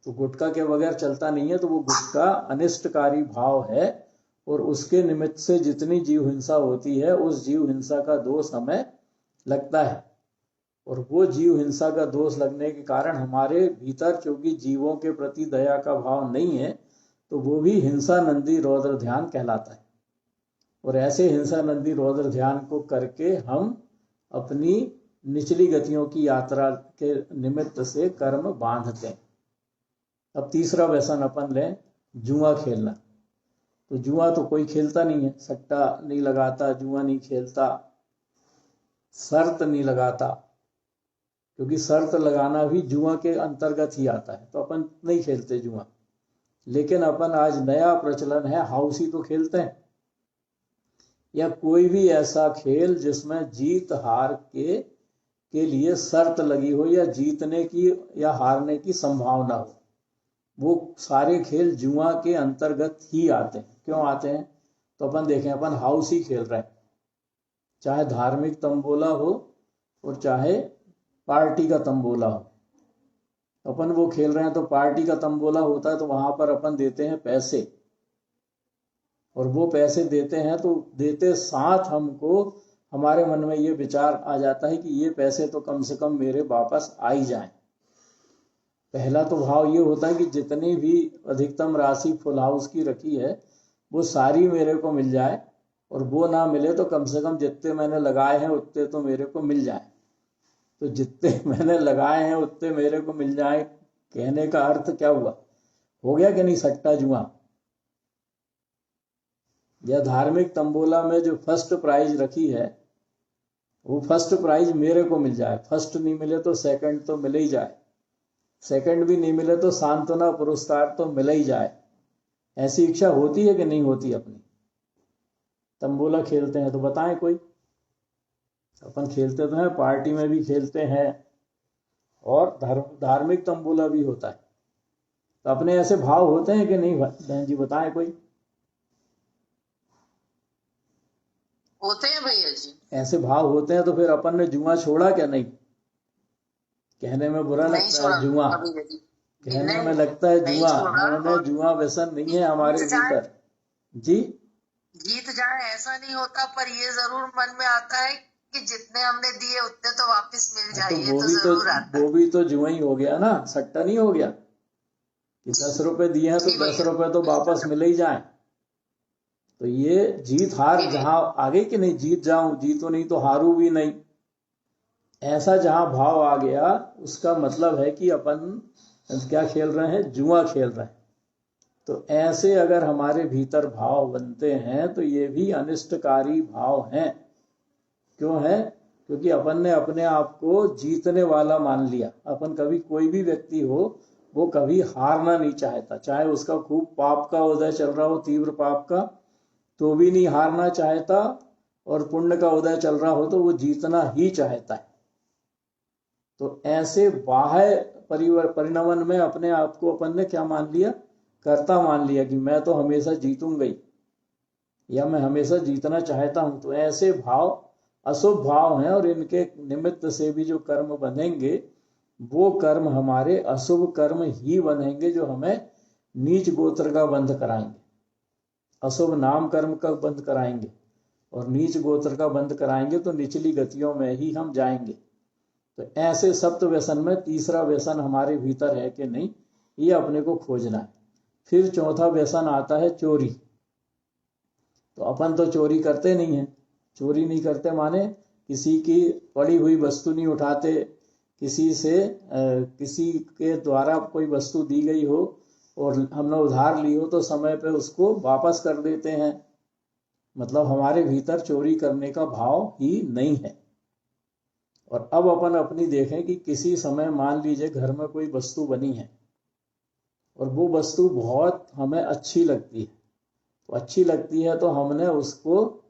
तो गुटखा के बगैर चलता नहीं है, तो वो गुटखा अनिष्टकारी भाव है, और उसके निमित्त से जितनी जीव हिंसा होती है उस जीव हिंसा का दोष हमें लगता है। और वो जीव हिंसा का दोष लगने के कारण हमारे भीतर चूंकि जीवों के प्रति दया का भाव नहीं है, तो वो भी हिंसा नंदी रौद्र ध्यान कहलाता है। और ऐसे हिंसा नंदी रौद्र ध्यान को करके हम अपनी निचली गतियों की यात्रा के निमित्त से कर्म बांधते हैं। अब तीसरा व्यसन अपन लें, जुआ खेलना। तो जुआ तो कोई खेलता नहीं है, सट्टा नहीं लगाता, जुआ नहीं खेलता, शर्त नहीं लगाता, क्योंकि शर्त लगाना भी जुआ के अंतर्गत ही आता है, तो अपन नहीं खेलते जुआ। लेकिन अपन आज नया प्रचलन है, हाउसी तो खेलते हैं, या कोई भी ऐसा खेल जिसमें जीत हार के लिए शर्त लगी हो, या जीतने की या हारने की संभावना हो, वो सारे खेल जुआ के अंतर्गत ही आते हैं। क्यों आते हैं? तो अपन देखें, अपन हाउसी खेल रहे हैं, चाहे धार्मिक तंबोला हो और चाहे पार्टी का तंबोला हो, अपन वो खेल रहे हैं। तो पार्टी का तंबोला होता है तो वहां पर अपन देते हैं पैसे, और वो पैसे देते हैं तो देते साथ हमको हमारे मन में ये विचार आ जाता है कि ये पैसे तो कम से कम मेरे वापस आ ही जाएं। पहला तो भाव ये होता है कि जितनी भी अधिकतम राशि फुल हाउस की रखी है वो सारी मेरे को मिल जाए, और वो ना मिले तो कम से कम जितने मैंने लगाए हैं उतने तो मेरे को मिल जाए। तो जितने मैंने लगाए हैं उतने मेरे को मिल जाए, कहने का अर्थ क्या हुआ? हो गया कि नहीं सट्टा जुआ? या धार्मिक तंबोला में जो फर्स्ट प्राइज रखी है वो फर्स्ट प्राइज मेरे को मिल जाए, फर्स्ट नहीं मिले तो सेकंड तो मिले ही जाए, सेकंड भी नहीं मिले तो सांत्वना पुरस्कार तो मिले ही जाए। ऐसी इच्छा होती है कि नहीं होती अपनी? तंबोला खेलते हैं तो बताएं कोई। अपन खेलते तो हैं, पार्टी में भी खेलते हैं, और धार्मिक तंबोला भी होता है। तो अपने ऐसे भाव होते हैं कि नहीं बहन जी, बताएं कोई। होते हैं भैया जी, ऐसे भाव होते हैं। तो फिर अपन ने जुआ छोड़ा क्या? नहीं, कहने में बुरा लगता है जुआ, कहने में लगता है जुआ, मैंने जुआ व्यसन नहीं है हमारे भीतर। जी जीत जाए ऐसा नहीं होता, पर ये जरूर मन में आता है कि जितने हमने दिए उतने तो वापस मिल जाए। तो वो भी तो जुआ ही हो गया ना, सट्टा नहीं हो गया कि 10 रुपए दिए हैं तो 10 रुपए तो वापस मिले ही जाए। तो ये जीत हार जहां आगे कि नहीं, जीत जाऊं, जीतो नहीं तो हारू भी नहीं, ऐसा जहां भाव आ गया, उसका मतलब है कि अपन क्या खेल रहे हैं, जुआ खेल रहे हैं। तो ऐसे अगर हमारे भीतर भाव बनते हैं तो ये भी अनिष्टकारी भाव हैं। क्यों है? क्योंकि अपन ने अपने आप को जीतने वाला मान लिया। अपन कभी, कोई भी व्यक्ति हो, वो कभी हारना नहीं चाहता, चाहे उसका खूब पाप का उदय चल रहा हो, तीव्र पाप का, तो भी नहीं हारना चाहता, और पुण्य का उदय चल रहा हो तो वो जीतना ही चाहता है। तो ऐसे बाह्य परिणमन में अपने आप को अपन ने क्या मान लिया, कर्ता मान लिया, कि मैं तो हमेशा जीतूंगा ही, या मैं हमेशा जीतना चाहता हूं। तो ऐसे भाव अशुभ भाव हैं, और इनके निमित्त से भी जो कर्म बनेंगे, वो कर्म हमारे अशुभ कर्म ही बनेंगे, जो हमें नीच गोत्र का बंध कराएंगे, अशुभ नाम कर्म का बंध कराएंगे, और नीच गोत्र का बंध कराएंगे, तो निचली गतियों में ही हम जाएंगे। तो ऐसे सप्त व्यसन में तीसरा व्यसन हमारे भीतर है कि नहीं, ये अपने को खोजना है। फिर चौथा व्यसन आता है चोरी। तो अपन तो चोरी करते नहीं है। चोरी नहीं करते माने किसी की पड़ी हुई वस्तु नहीं उठाते, किसी से किसी के द्वारा कोई वस्तु दी गई हो और हमने उधार ली हो तो समय पे उसको वापस कर देते हैं। मतलब हमारे भीतर चोरी करने का भाव ही नहीं है। और अब अपन अपनी देखें कि किसी समय मान लीजिए घर में कोई वस्तु बनी है, और वो वस्तु बहुत हमें अच्छी लगती है, तो अच्छी लगती है तो हमने उसको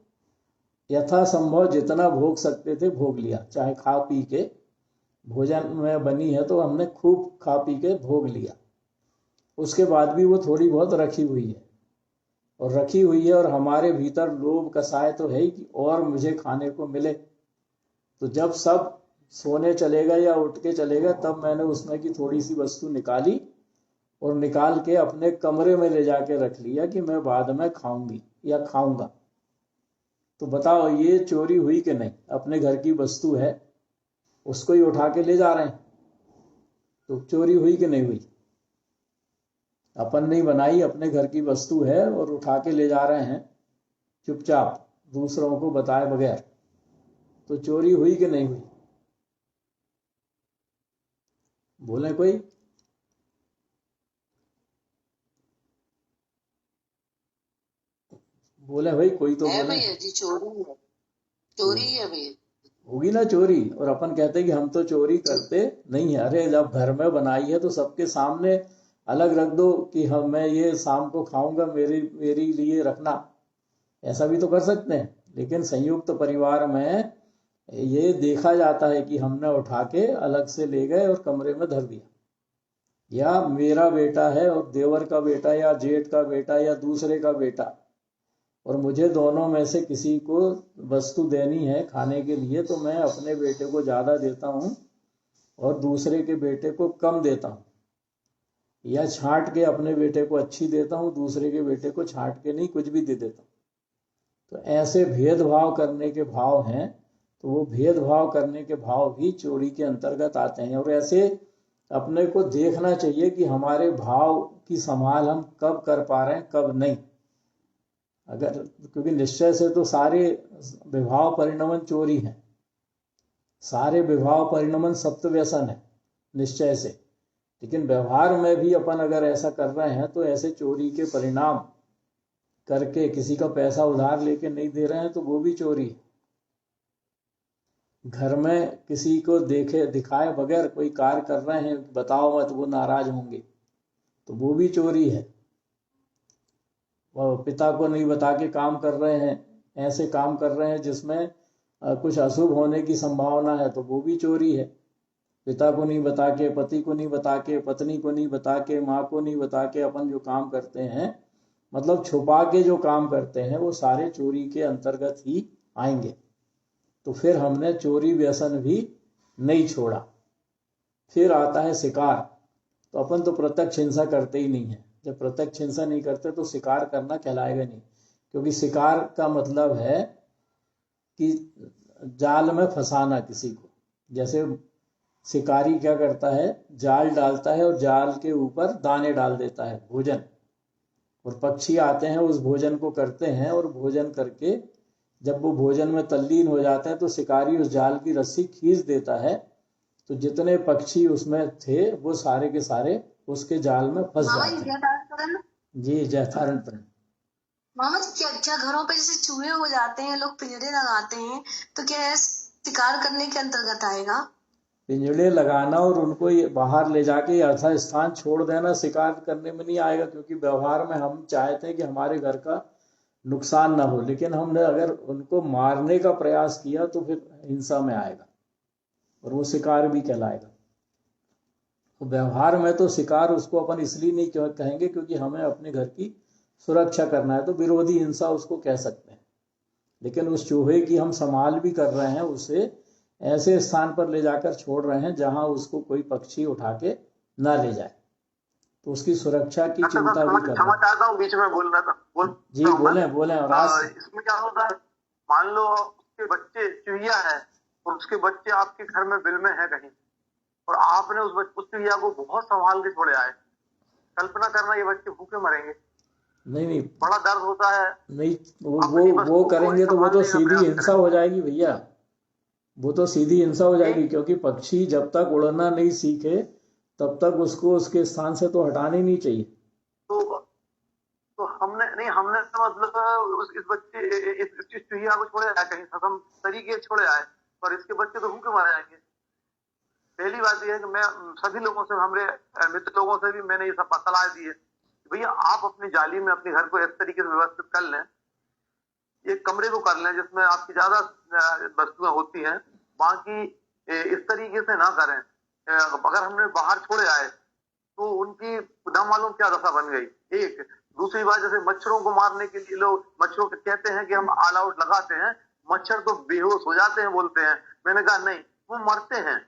यथासंभव जितना भोग सकते थे भोग लिया, चाहे खा पी के, भोजन में बनी है तो हमने खूब खा पी के भोग लिया। उसके बाद भी वो थोड़ी बहुत रखी हुई है, और रखी हुई है, और हमारे भीतर लोभ कसाय तो है ही कि और मुझे खाने को मिले। तो जब सब सोने चलेगा या उठ के चलेगा, तब मैंने उसमें की थोड़ी सी वस्तु निकाली, और निकाल के अपने कमरे में ले जाके रख लिया कि मैं बाद में खाऊंगी या खाऊंगा। तो बताओ, ये चोरी हुई कि नहीं? अपने घर की वस्तु है, उसको ही उठा के ले जा रहे हैं, तो चोरी हुई कि नहीं हुई? अपन ने बनाई, अपने घर की वस्तु है और उठा के ले जा रहे हैं चुपचाप, दूसरों को बताए बगैर, तो चोरी हुई कि नहीं हुई? बोले कोई? बोले भाई, कोई तो है बोले। भैया जी, चोरी है, चोरी है भैया। होगी ना चोरी। और अपन कहते हैं कि हम तो चोरी करते नहीं है। अरे जब घर में बनाई है तो सबके सामने अलग रख दो कि हम, मैं ये शाम को खाऊंगा, मेरी लिए रखना, ऐसा भी तो कर सकते हैं। लेकिन संयुक्त परिवार में ये देखा जाता है कि हमने उठा के अलग से ले गए और कमरे में धर दिया, या मेरा बेटा है और देवर का बेटा या जेठ का बेटा या दूसरे का बेटा, और मुझे दोनों में से किसी को वस्तु देनी है खाने के लिए, तो मैं अपने बेटे को ज़्यादा देता हूँ और दूसरे के बेटे को कम देता हूँ, या छांट के अपने बेटे को अच्छी देता हूँ, दूसरे के बेटे को छांट के नहीं, कुछ भी दे देता हूँ। तो ऐसे भेदभाव करने के भाव हैं, तो वो भेदभाव करने के भाव भी चोरी के अंतर्गत आते हैं। और ऐसे अपने को देखना चाहिए कि हमारे भाव की संभाल हम कब कर पा रहे हैं, कब नहीं। अगर, क्योंकि निश्चय से तो सारे विभाव परिणमन चोरी है, सारे विभाव परिणमन सप्त व्यसन है निश्चय से। लेकिन व्यवहार में भी अपन अगर ऐसा कर रहे हैं तो ऐसे चोरी के परिणाम करके, किसी का पैसा उधार लेके नहीं दे रहे हैं तो वो भी चोरी है। घर में किसी को देखे दिखाए बगैर कोई कार्य कर रहे हैं, बताओ मत, वो नाराज होंगे, तो वो भी चोरी है। पिता को नहीं बता के काम कर रहे हैं, ऐसे काम कर रहे हैं जिसमें कुछ अशुभ होने की संभावना है, तो वो भी चोरी है। पिता को नहीं बता के, पति को नहीं बता के, पत्नी को नहीं बता के, माँ को नहीं बता के अपन जो काम करते हैं, मतलब छुपा के जो काम करते हैं, वो सारे चोरी के अंतर्गत ही आएंगे। तो फिर हमने चोरी व्यसन भी नहीं छोड़ा। फिर आता है शिकार। तो अपन तो प्रत्यक्ष हिंसा करते ही नहीं है। जब प्रत्यक्ष हिंसा नहीं करते तो शिकार करना कहलाएगा नहीं, क्योंकि शिकार का मतलब है कि जाल में फंसाना किसी को। जैसे शिकारी क्या करता है, जाल डालता है और जाल के ऊपर दाने डाल देता है, भोजन, और पक्षी आते हैं, उस भोजन को करते हैं, और भोजन करके जब वो भोजन में तल्लीन हो जाते हैं तो शिकारी उस जाल की रस्सी खींच देता है, तो जितने पक्षी उसमें थे वो सारे के सारे उसके जाल में फंस मामा जाते जी हैं। जी, जयतारण प्रण। मामा जी, क्या क्या घरों पे जैसे चूहे हो जाते हैं, लोग पिंजरे लगाते हैं, तो क्या यह शिकार करने के अंतर्गत आएगा? पिंजड़े लगाना और उनको ये बाहर ले जाके यथा स्थान छोड़ देना शिकार करने में नहीं आएगा, क्योंकि व्यवहार में हम चाहते हैं कि हमारे घर का नुकसान ना हो, लेकिन हमने अगर उनको मारने का प्रयास किया तो फिर हिंसा में आएगा और वो शिकार भी कहलाएगा। तो व्यवहार में तो शिकार उसको अपन इसलिए नहीं कहेंगे क्योंकि हमें अपने घर की सुरक्षा करना है, तो विरोधी हिंसा उसको कह सकते हैं। लेकिन उस चूहे की हम संभाल भी कर रहे हैं, उसे ऐसे स्थान पर ले जाकर छोड़ रहे हैं जहां उसको कोई पक्षी उठा के ना ले जाए, तो उसकी सुरक्षा की चिंता भी कर रहे क्षमा चाहता हूँ, बीच में बोल रहा था। जी बोले बोले। और आज इसमें क्या होता है, मान लो उसके बच्चे चूहिया है और उसके बच्चे आपके घर में बिल में है कहीं, और आपने उस चूहिया को बहुत संभाल के छोड़े आए, कल्पना करना ये बच्चे भूखे मरेंगे। नहीं, बड़ा दर्द होता है। नहीं, वो करेंगे तो वो तो सीधी हिंसा हो जाएगी भैया, वो तो सीधी हिंसा हो जाएगी, क्योंकि पक्षी जब तक उड़ना नहीं सीखे तब तक उसको उसके स्थान से तो हटाना ही नहीं चाहिए। तो हमने मतलब इस बच्चे इस चूहिया को छोड़े आए कहीं ससम तरीके छोड़े आए, और इसके बच्चे तो भूखे मर जाएंगे। पहली बात यह है कि मैं सभी लोगों से, हमारे मित्र लोगों से भी मैंने ये सब सलाह दी है, भैया आप अपनी जाली में अपने घर को इस तरीके से व्यवस्थित कर लें, एक कमरे को कर लें जिसमें आपकी ज्यादा वस्तुएं होती हैं, बाकी इस तरीके से ना करें। अगर हमने बाहर छोड़े आए तो उनकी न मालूम क्या दशा बन गई। एक दूसरी बात, जैसे मच्छरों को मारने के लिए लोग मच्छरों को कहते हैं कि हम ऑल आउट लगाते हैं, मच्छर तो बेहोश हो जाते हैं बोलते हैं। मैंने कहा नहीं, वो मरते हैं।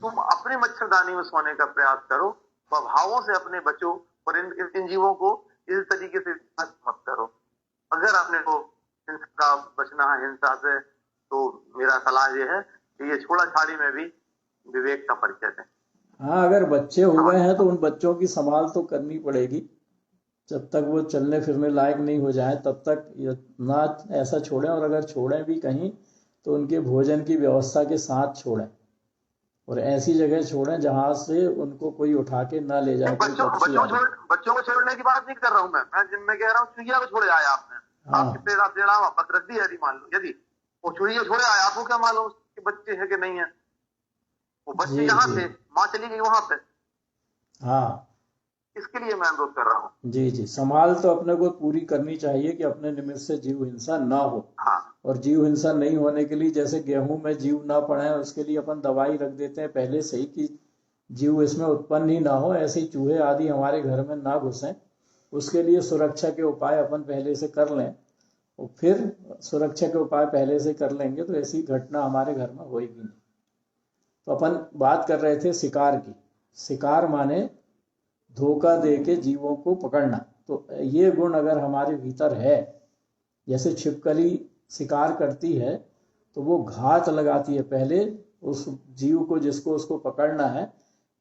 तुम अपने मच्छरदानी में सोने का प्रयास करो, प्रभावों से अपने बचो, और इन जीवों को इस तरीके से मत करो। अगर आपने को हिंसा बचना है हिंसा से, तो मेरा सलाह ये है कि ये छोड़ा छाड़ी में भी विवेक का परिचय दें। हाँ, अगर बच्चे हो गए हैं तो उन बच्चों की संभाल तो करनी पड़ेगी, जब तक वो चलने फिरने लायक नहीं हो जाए तब तक ना ऐसा छोड़ें, और अगर छोड़ें भी कहीं तो उनके भोजन की व्यवस्था के साथ छोड़ें, और ऐसी जगह छोड़ें जहां से उनको कोई उठा के ना ले जाए। बच्चों को छोड़ने की बात नहीं कर रहा हूँ मैं कह रहा हूँ चूहिया को छोड़े आया आपने। हाँ। आपके पेड़ आप जड़ा वापस रख दी, यदि मान लो यदि वो चूहिया छोड़े आया, आपको क्या मालूम उसके बच्चे है कि नहीं है? वो बच्चे जहाँ थे, माँ चली गई वहां पे। हाँ, इसके लिए मैं अनुरोध कर रहा हूँ। जी, संभाल तो अपने को पूरी करनी चाहिए कि अपने निमित्त से जीव हिंसा ना हो। हाँ। और जीव हिंसा नहीं होने के लिए, जैसे गेहूं में जीव ना पड़े उसके लिए अपन दवाई रख देते हैं पहले से ही कि जीव इसमें उत्पन्न ही ना हो, ऐसे ही चूहे आदि हमारे घर में ना घुसें, उसके लिए सुरक्षा के उपाय अपन पहले से कर लें, और फिर सुरक्षा के उपाय पहले से कर लेंगे तो ऐसी घटना हमारे घर में होगी नहीं। तो अपन बात कर रहे थे शिकार की। शिकार माने धोखा दे के जीवों को पकड़ना। तो ये गुण अगर हमारे भीतर है, जैसे छिपकली शिकार करती है तो वो घात लगाती है, पहले उस जीव को जिसको उसको पकड़ना है,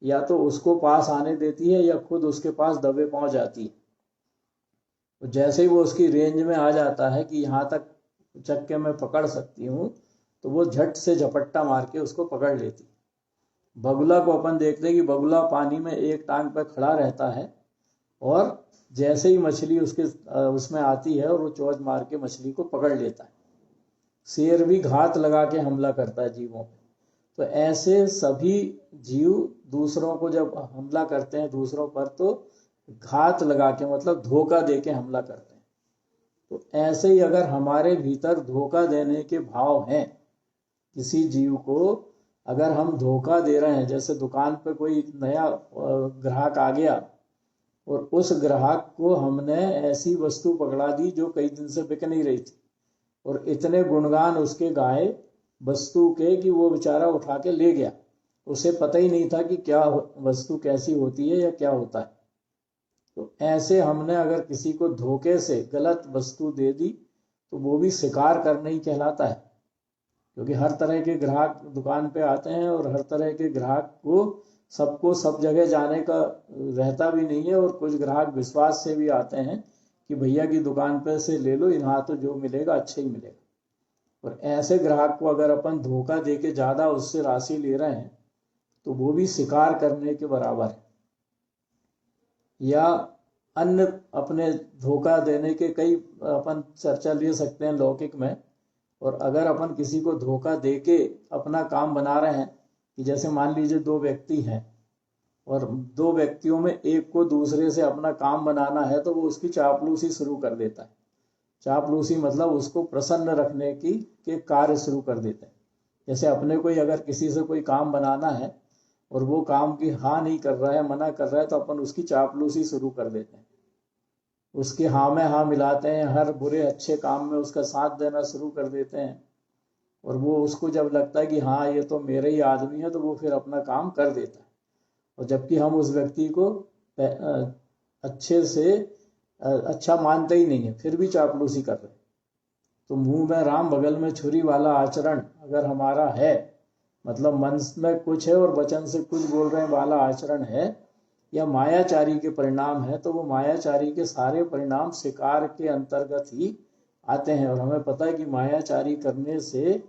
या तो उसको पास आने देती है या खुद उसके पास दबे पहुंच जाती है। तो जैसे ही वो उसकी रेंज में आ जाता है कि यहाँ तक चक्के में पकड़ सकती हूँ, तो वो झट से झपट्टा मार के उसको पकड़ लेती। बगुला को अपन देखते हैं कि बगुला पानी में एक टांग पर खड़ा रहता है, और जैसे ही मछली उसमें आती है और वो चोंच मार के मछली को पकड़ लेता है। शेर भी घात लगा के हमला करता है जीवों पे। तो ऐसे सभी जीव दूसरों को जब हमला करते हैं दूसरों पर, तो घात लगा के मतलब धोखा दे के हमला करते हैं। तो ऐसे ही अगर हमारे भीतर धोखा देने के भाव हैं, किसी जीव को अगर हम धोखा दे रहे हैं, जैसे दुकान पे कोई नया ग्राहक आ गया और उस ग्राहक को हमने ऐसी वस्तु पकड़ा दी जो कई दिन से बिक नहीं रही थी, और इतने गुणगान उसके गाए वस्तु के कि वो बेचारा उठा के ले गया, उसे पता ही नहीं था कि क्या वस्तु कैसी होती है या क्या होता है। तो ऐसे हमने अगर किसी को धोखे से गलत वस्तु दे दी तो वो भी शिकार करना ही कहलाता है, क्योंकि हर तरह के ग्राहक दुकान पे आते हैं और हर तरह के ग्राहक को सबको सब जगह जाने का रहता भी नहीं है, और कुछ ग्राहक विश्वास से भी आते हैं कि भैया की दुकान पे से ले लो, यहाँ तो जो मिलेगा अच्छा ही मिलेगा। और ऐसे ग्राहक को अगर अपन धोखा दे के ज़्यादा उससे राशि ले रहे हैं तो वो भी शिकार करने के बराबर है। या अन्य अपने धोखा देने के कई अपन चर्चा ले सकते हैं लौकिक में। और अगर अपन किसी को धोखा दे के अपना काम बना रहे हैं, कि जैसे मान लीजिए दो व्यक्ति हैं और दो व्यक्तियों में एक को दूसरे से अपना काम बनाना है, तो वो उसकी चापलूसी शुरू कर देता है। चापलूसी मतलब उसको प्रसन्न रखने की के कार्य शुरू कर देते हैं। जैसे अपने को अगर किसी से कोई काम बनाना है और वो काम की हाँ नहीं कर रहा है, मना कर रहा है, तो अपन उसकी चापलूसी शुरू कर देते हैं, उसके हाँ में हाँ मिलाते हैं, हर बुरे अच्छे काम में उसका साथ देना शुरू कर देते हैं। और वो उसको जब लगता है कि हाँ ये तो मेरे ही आदमी है, तो वो फिर अपना काम कर देता है। और जबकि हम उस व्यक्ति को अच्छे से अच्छा मानते ही नहीं है, फिर भी चापलूसी कर रहे हैं। तो मुंह में राम बगल में छुरी वाला आचरण अगर हमारा है, मतलब मन में कुछ है और वचन से कुछ बोल रहे हैं वाला आचरण है, या मायाचारी के परिणाम है, तो वो मायाचारी के सारे परिणाम शिकार के अंतर्गत ही आते हैं। और हमें पता है कि मायाचारी करने से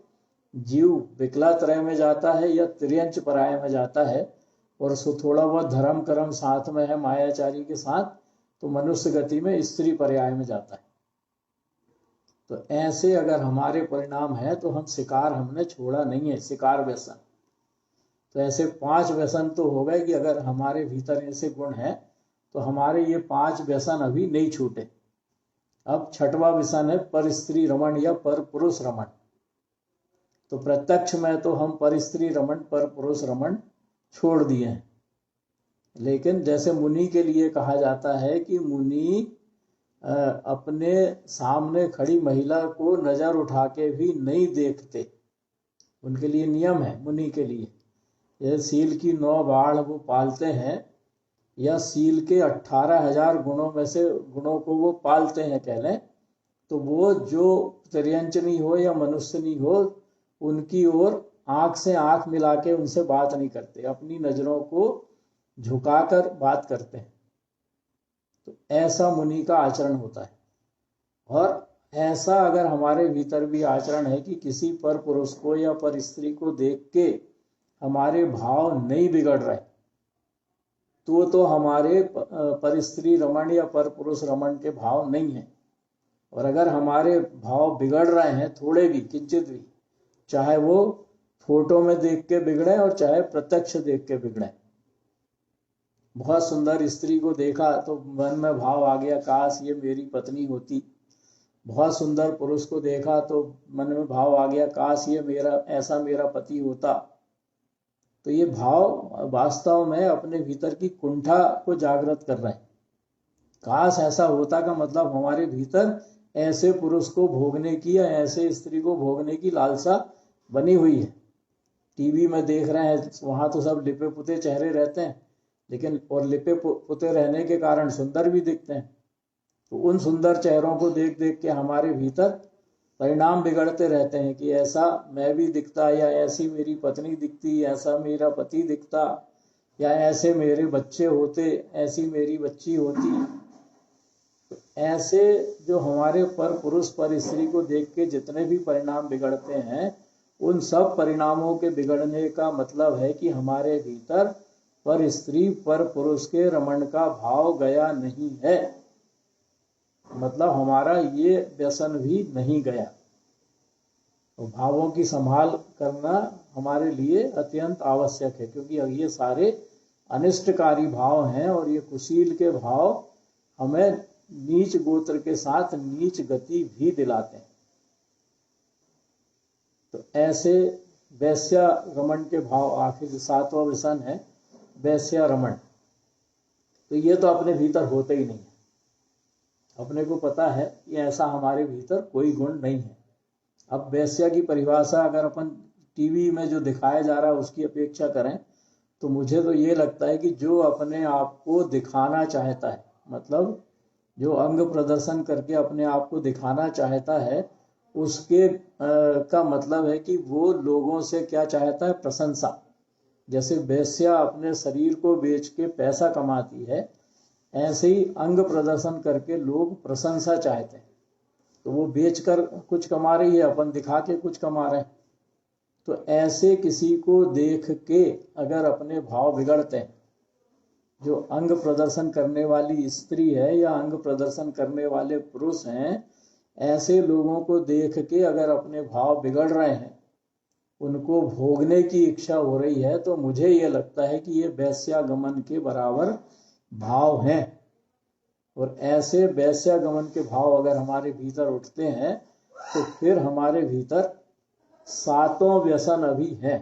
जीव विकलात्रय में जाता है या त्रियंच पराय में जाता है। और सो थोड़ा बहुत धर्म कर्म साथ में है मायाचारी के साथ, तो मनुष्य गति में स्त्री पर्याय में जाता है। तो ऐसे अगर हमारे परिणाम है तो हम शिकार हमने छोड़ा नहीं है, शिकार व्यसन। तो ऐसे 5 व्यसन तो हो गए कि अगर हमारे भीतर ऐसे गुण है तो हमारे ये 5 व्यसन अभी नहीं छूटे। अब 6वां व्यसन है पर स्त्री रमण या पर पुरुष रमण। तो प्रत्यक्ष में तो हम पर स्त्री रमण पर पुरुष रमण छोड़ दिए हैं, लेकिन जैसे मुनि के लिए कहा जाता है कि मुनि अपने सामने खड़ी महिला को नजर उठा के भी नहीं देखते, उनके लिए नियम है मुनि के लिए। ये सील की 9 बाढ़ वो पालते हैं, या सील के 18,000 गुणों में से गुणों को वो पालते हैं कह लें। तो वो जो त्रियंचनी हो या मनुष्यनी हो, उनकी ओर आंख से आंख मिला के उनसे बात नहीं करते, अपनी नजरों को झुकाकर बात करते हैं। तो ऐसा मुनि का आचरण होता है। और ऐसा अगर हमारे भीतर भी आचरण है कि किसी पर पुरुष को या पर स्त्री को देख के हमारे भाव नहीं बिगड़ रहे, तो हमारे पर स्त्री रमण या पर पुरुष रमण के भाव नहीं है। और अगर हमारे भाव बिगड़ रहे हैं थोड़े भी, किंचित भी, चाहे वो फोटो में देख के बिगड़े और चाहे प्रत्यक्ष देख के बिगड़े। बहुत सुंदर स्त्री को देखा तो मन में भाव आ गया, काश ये मेरी पत्नी होती। बहुत सुंदर पुरुष को देखा तो मन में भाव आ गया, काश ये मेरा पति होता। तो ये भाव वास्तव में अपने भीतर की कुंठा को जागृत कर रहे हैं। काश ऐसा होता का मतलब हमारे भीतर ऐसे पुरुष को भोगने की या ऐसे स्त्री को भोगने की लालसा बनी हुई है। टीवी में देख रहे हैं, वहां तो सब लिपे पुते चेहरे रहते हैं, लेकिन और लिपे पुते रहने के कारण सुंदर भी दिखते हैं। तो उन सुंदर चेहरों को देख देख के हमारे भीतर परिणाम बिगड़ते रहते हैं कि ऐसा मैं भी दिखता, या ऐसी मेरी पत्नी दिखती, ऐसा मेरा पति दिखता, या ऐसे मेरे बच्चे होते, ऐसी मेरी बच्ची होती। तो ऐसे जो हमारे पर पुरुष पर स्त्री को देख के जितने भी परिणाम बिगड़ते हैं, उन सब परिणामों के बिगड़ने का मतलब है कि हमारे भीतर पर स्त्री पर पुरुष के रमण का भाव गया नहीं है। मतलब हमारा ये व्यसन भी नहीं गया। तो भावों की संभाल करना हमारे लिए अत्यंत आवश्यक है, क्योंकि ये सारे अनिष्टकारी भाव हैं और ये कुशील के भाव हमें नीच गोत्र के साथ नीच गति भी दिलाते हैं। तो ऐसे वैश्या रमण के भाव, आखिर 7वां व्यसन है वैश्या रमण। तो ये तो अपने भीतर होते ही नहीं है। अपने को पता है कि ऐसा हमारे भीतर कोई गुण नहीं है। अब वैश्या की परिभाषा अगर अपन टीवी में जो दिखाया जा रहा है उसकी अपेक्षा करें, तो मुझे तो ये लगता है कि जो अपने आप को दिखाना चाहता है, मतलब जो अंग प्रदर्शन करके अपने आप को दिखाना चाहता है, उसके का मतलब है कि वो लोगों से क्या चाहता है, प्रशंसा। जैसे वेश्या अपने शरीर को बेच के पैसा कमाती है, ऐसे ही अंग प्रदर्शन करके लोग प्रशंसा चाहते हैं। तो वो बेचकर कुछ कमा रही है, अपन दिखा के कुछ कमा रहे हैं। तो ऐसे किसी को देख के अगर अपने भाव बिगड़ते हैं, जो अंग प्रदर्शन करने वाली स्त्री है या अंग प्रदर्शन करने वाले पुरुष हैं, ऐसे लोगों को देख के अगर अपने भाव बिगड़ रहे हैं, उनको भोगने की इच्छा हो रही है, तो मुझे ये लगता है कि ये वैश्यागमन के बराबर भाव हैं। और ऐसे वैश्यागमन के भाव अगर हमारे भीतर उठते हैं तो फिर हमारे भीतर सातों व्यसन अभी हैं।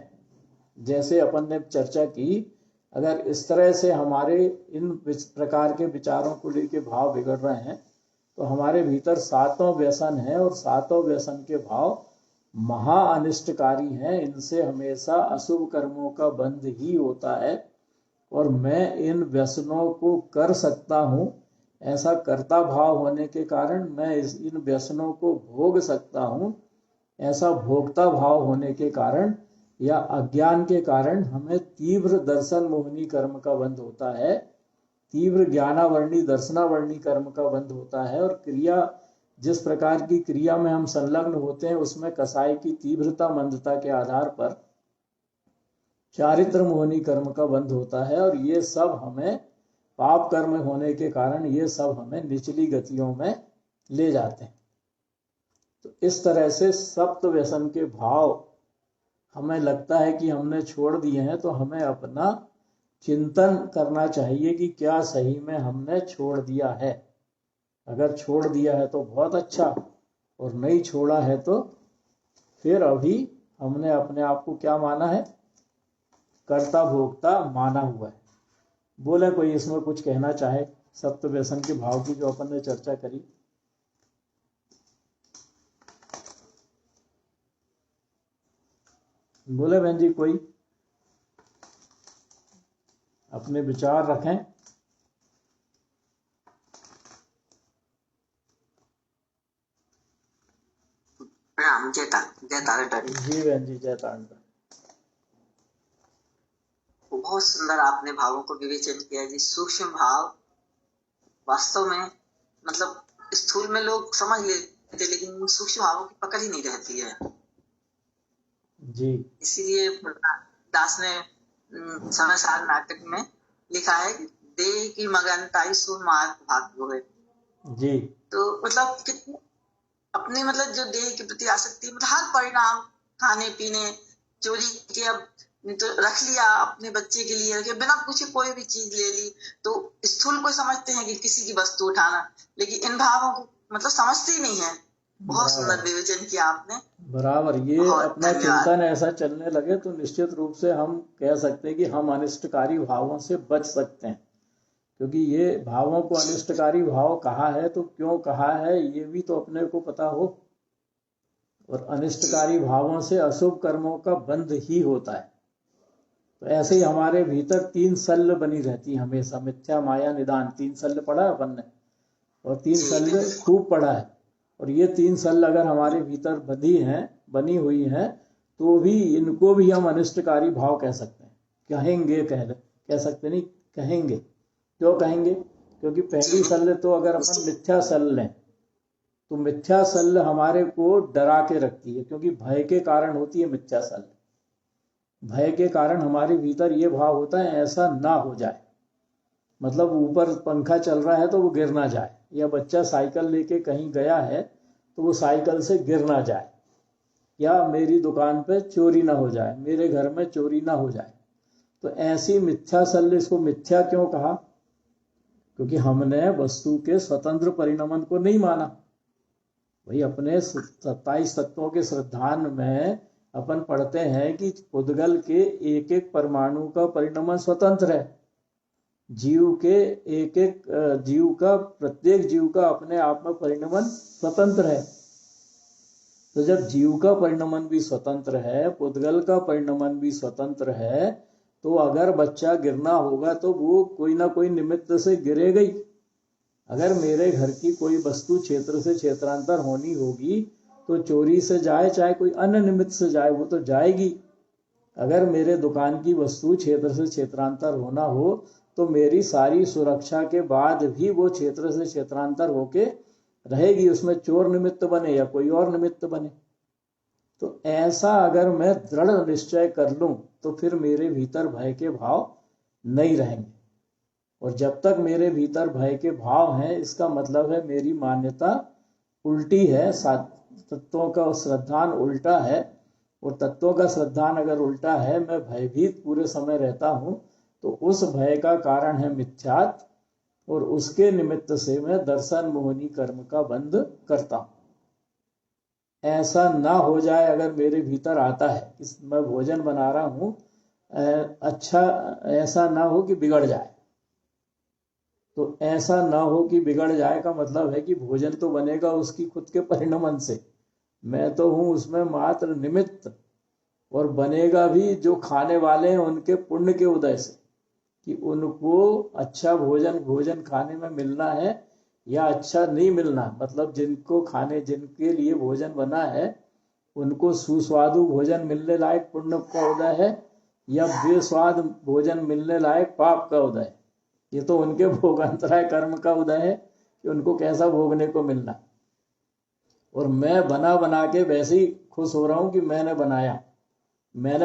जैसे अपन ने चर्चा की, अगर इस तरह से हमारे इन प्रकार के विचारों को लेकर भाव बिगड़ रहे हैं तो हमारे भीतर सातों व्यसन हैं, और सातों व्यसन के भाव महा अनिष्टकारी हैं। इनसे हमेशा अशुभ कर्मों का बंध ही होता है, और मैं इन व्यसनों को कर सकता हूँ, ऐसा कर्ता भाव होने के कारण मैं इन व्यसनों को भोग सकता हूँ, ऐसा भोक्ता भाव होने के कारण या अज्ञान के कारण हमें तीव्र दर्शन मोहनी कर्म का बंध होता है, तीव्र ज्ञानावर्णी दर्शनावर्णी कर्म का बंध होता है। और क्रिया, जिस प्रकार की क्रिया में हम संलग्न होते हैं, उसमें कसाई की तीव्रता मंदता के आधार पर चारित्र मोहनी कर्म का बंध होता है। और ये सब हमें पाप कर्म होने के कारण ये सब हमें निचली गतियों में ले जाते हैं। तो इस तरह से सप्त व्यसन के भाव हमें लगता है कि हमने छोड़ दिए हैं, तो हमें अपना चिंतन करना चाहिए कि क्या सही में हमने छोड़ दिया है। अगर छोड़ दिया है तो बहुत अच्छा, और नहीं छोड़ा है तो फिर अभी हमने अपने आप को क्या माना है, कर्ता भोक्ता माना हुआ है। बोले कोई इसमें कुछ कहना चाहे सप्त व्यसन के भाव की जो अपन ने चर्चा करी। बोले बहन जी, कोई अपने विचार रखें। जय तारा जी बहन जी, जय तारा। बहुत सुंदर आपने भावों को विवेचन किया जी। सूक्ष्म भाव वास्तव में मतलब स्थूल में लोग समझ लेते, लेकिन सूक्ष्म भावों की पकड़ ही नहीं रहती है जी। इसीलिए दास ने समय सार नाटक में लिखा है कि देह की मगनताई सो मार्ग भाग्य है जी। तो मतलब कितनी अपनी मतलब जो देह के प्रति आसक्ति, मतलब हर परिणाम, खाने पीने, चोरी के, अब तो रख लिया अपने बच्चे के लिए, बिना पूछे कोई भी चीज ले ली, तो स्थूल को समझते हैं कि किसी की वस्तु उठाना, लेकिन इन भावों को मतलब समझते ही नहीं है। बहुत सुंदर विवेचन किया आपने। बराबर। ये अपना चिंतन ऐसा चलने लगे तो निश्चित रूप से हम कह सकते हैं कि हम अनिष्टकारी भावों से बच सकते हैं, क्योंकि ये भावों को अनिष्टकारी भाव कहा है तो क्यों कहा है ये भी तो अपने को पता हो। और अनिष्टकारी भावों से अशुभ कर्मों का बंध ही होता है। तो ऐसे ही हमारे भीतर तीन सल्ल बनी रहती है हमेशा, मिथ्या माया निदान। तीन सल्ल पढ़ा है अपन ने, और तीन सल्ल खूब पढ़ा है। और ये तीन सल्ल अगर हमारे भीतर बनी हुई हैं, तो भी इनको भी हम अनिष्टकारी भाव कह सकते हैं। कह सकते नहीं, कहेंगे। क्यों कहेंगे? क्योंकि पहली सल्ल तो अगर अपन मिथ्या सल्ल लें तो मिथ्या सल्ल हमारे को डरा के रखती है, क्योंकि भय के कारण होती है मिथ्या सल्ल। भय के कारण हमारे भीतर ये भाव होता है ऐसा ना हो जाए, मतलब ऊपर पंखा चल रहा है तो वो गिर ना जाए, या बच्चा साइकिल लेके कहीं गया है तो वो साइकिल से गिर ना जाए, या मेरी दुकान पे चोरी ना हो जाए, मेरे घर में चोरी ना हो जाए। तो ऐसी मिथ्या सल्ल, इसको मिथ्या क्यों कहा? क्योंकि हमने वस्तु के स्वतंत्र परिणमन को नहीं माना। वही अपने 27 तत्वों के श्रद्धान में अपन पढ़ते हैं कि उद्गल के एक एक परमाणु का परिणमन स्वतंत्र है। जीव के एक एक जीव का, प्रत्येक जीव का अपने आप में परिणमन स्वतंत्र है। तो जब जीव का परिणमन भी स्वतंत्र है, उद्गल का परिणमन भी स्वतंत्र है, तो अगर बच्चा गिरना होगा तो वो कोई ना कोई निमित्त से गिरेगा ही। अगर मेरे घर की कोई वस्तु क्षेत्र से क्षेत्रांतर होनी होगी तो चोरी से जाए चाहे कोई अन्य निमित्त से जाए, वो तो जाएगी। अगर मेरे दुकान की वस्तु क्षेत्र से क्षेत्रांतर होना हो तो मेरी सारी सुरक्षा के बाद भी वो क्षेत्र से क्षेत्रांतर होके रहेगी, उसमें चोर निमित्त बने या कोई और निमित्त बने। तो ऐसा अगर मैं दृढ़ निश्चय कर लूं तो फिर मेरे भीतर भय के भाव नहीं रहेंगे। और जब तक मेरे भीतर भय के भाव हैं, इसका मतलब है मेरी मान्यता उल्टी है, तत्वों का श्रद्धान उल्टा है। और तत्वों का श्रद्धान अगर उल्टा है, मैं भयभीत पूरे समय रहता हूं, तो उस भय का कारण है मिथ्यात्व, और उसके निमित्त से मैं दर्शन मोहनी कर्म का बंध करता हूं। ऐसा ना हो जाए अगर मेरे भीतर आता है कि मैं भोजन बना रहा हूं, अच्छा ऐसा ना हो कि बिगड़ जाए। तो ऐसा ना हो कि बिगड़ जाए का मतलब है कि भोजन तो बनेगा उसकी खुद के परिणमन से, मैं तो हूं उसमें मात्र निमित्त, और बनेगा भी जो खाने वाले हैं उनके पुण्य के उदय से, कि उनको अच्छा भोजन खाने में मिलना है या अच्छा नहीं मिलना। मतलब जिनको खाने, जिनके लिए भोजन बना है उनको सुस्वादु भोजन मिलने लायक पुण्य का उदय है या बेस्वाद भोजन मिलने लायक पाप का उदय है। ये तो उनके भोगांतराय कर्म का उदय है कि उनको कैसा भोगने को मिलना। और मैं बना बना के वैसे ही खुश हो रहा हूं कि मैंने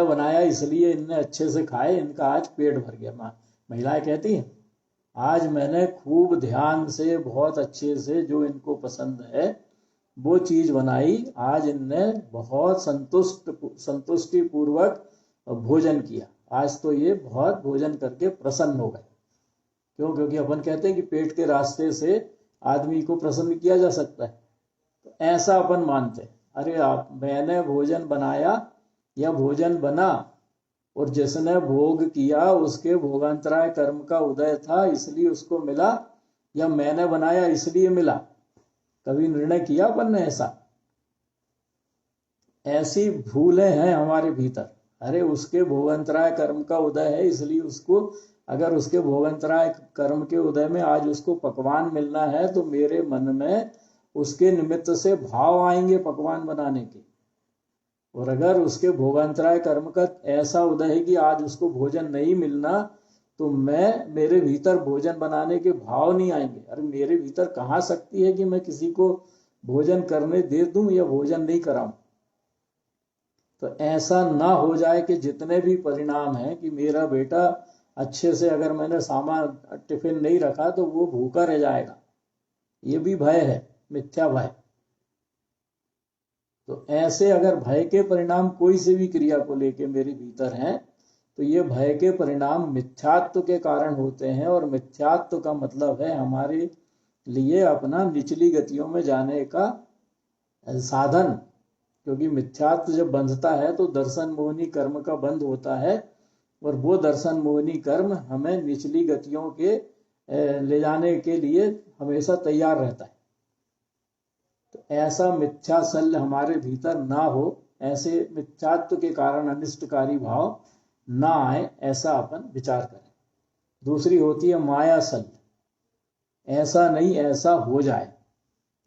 बनाया इसलिए इनने अच्छे से खाए, इनका आज पेट भर गया। महिलाएं कहती हैं आज मैंने खूब ध्यान से बहुत अच्छे से जो इनको पसंद है वो चीज बनाई, आज इनने बहुत संतुष्टि पूर्वक भोजन किया, आज तो ये बहुत भोजन करके प्रसन्न हो गए। क्यों? क्योंकि अपन कहते हैं कि पेट के रास्ते से आदमी को प्रसन्न किया जा सकता है। तो ऐसा अपन मानते हैं, अरे मैंने भोजन बनाया या भोजन बना और जिसने भोग किया उसके भोगांतराय कर्म का उदय था इसलिए उसको मिला, या मैंने बनाया इसलिए मिला। कभी निर्णय किया अपन ने ऐसा? ऐसी भूलें हैं हमारे भीतर। अरे उसके भोगांतराय कर्म का उदय है इसलिए उसको, अगर उसके भोगांतराय कर्म के उदय में आज उसको पकवान मिलना है तो मेरे मन में उसके निमित्त से भाव आएंगे पकवान बनाने के। और अगर उसके भोगांतराय कर्म का ऐसा उदय है कि आज उसको भोजन नहीं मिलना, तो मेरे भीतर भोजन बनाने के भाव नहीं आएंगे। अरे मेरे भीतर कहाँ शक्ति है कि मैं किसी को भोजन करने दे दूं या भोजन नहीं कराऊं। तो ऐसा ना हो जाए कि जितने भी परिणाम हैं कि मेरा बेटा अच्छे से, अगर मैंने सामान टिफिन नहीं रखा तो वो भूखा रह जाएगा, ये भी भय है, मिथ्या भय। तो ऐसे अगर भय के परिणाम कोई से भी क्रिया को लेके मेरे भीतर हैं तो ये भय के परिणाम मिथ्यात्व के कारण होते हैं। और मिथ्यात्व का मतलब है हमारे लिए अपना निचली गतियों में जाने का साधन। क्योंकि मिथ्यात्व जब बंधता है तो दर्शन मोहनी कर्म का बंध होता है, और वो दर्शन मोहनी कर्म हमें निचली गतियों के ले जाने के लिए हमेशा तैयार रहता है। तो ऐसा मिथ्या शल्य हमारे भीतर ना हो, ऐसे मिथ्यात्व के कारण अनिष्टकारी भाव ना आए, ऐसा अपन विचार करें। दूसरी होती है माया शल्य। ऐसा नहीं ऐसा हो जाए,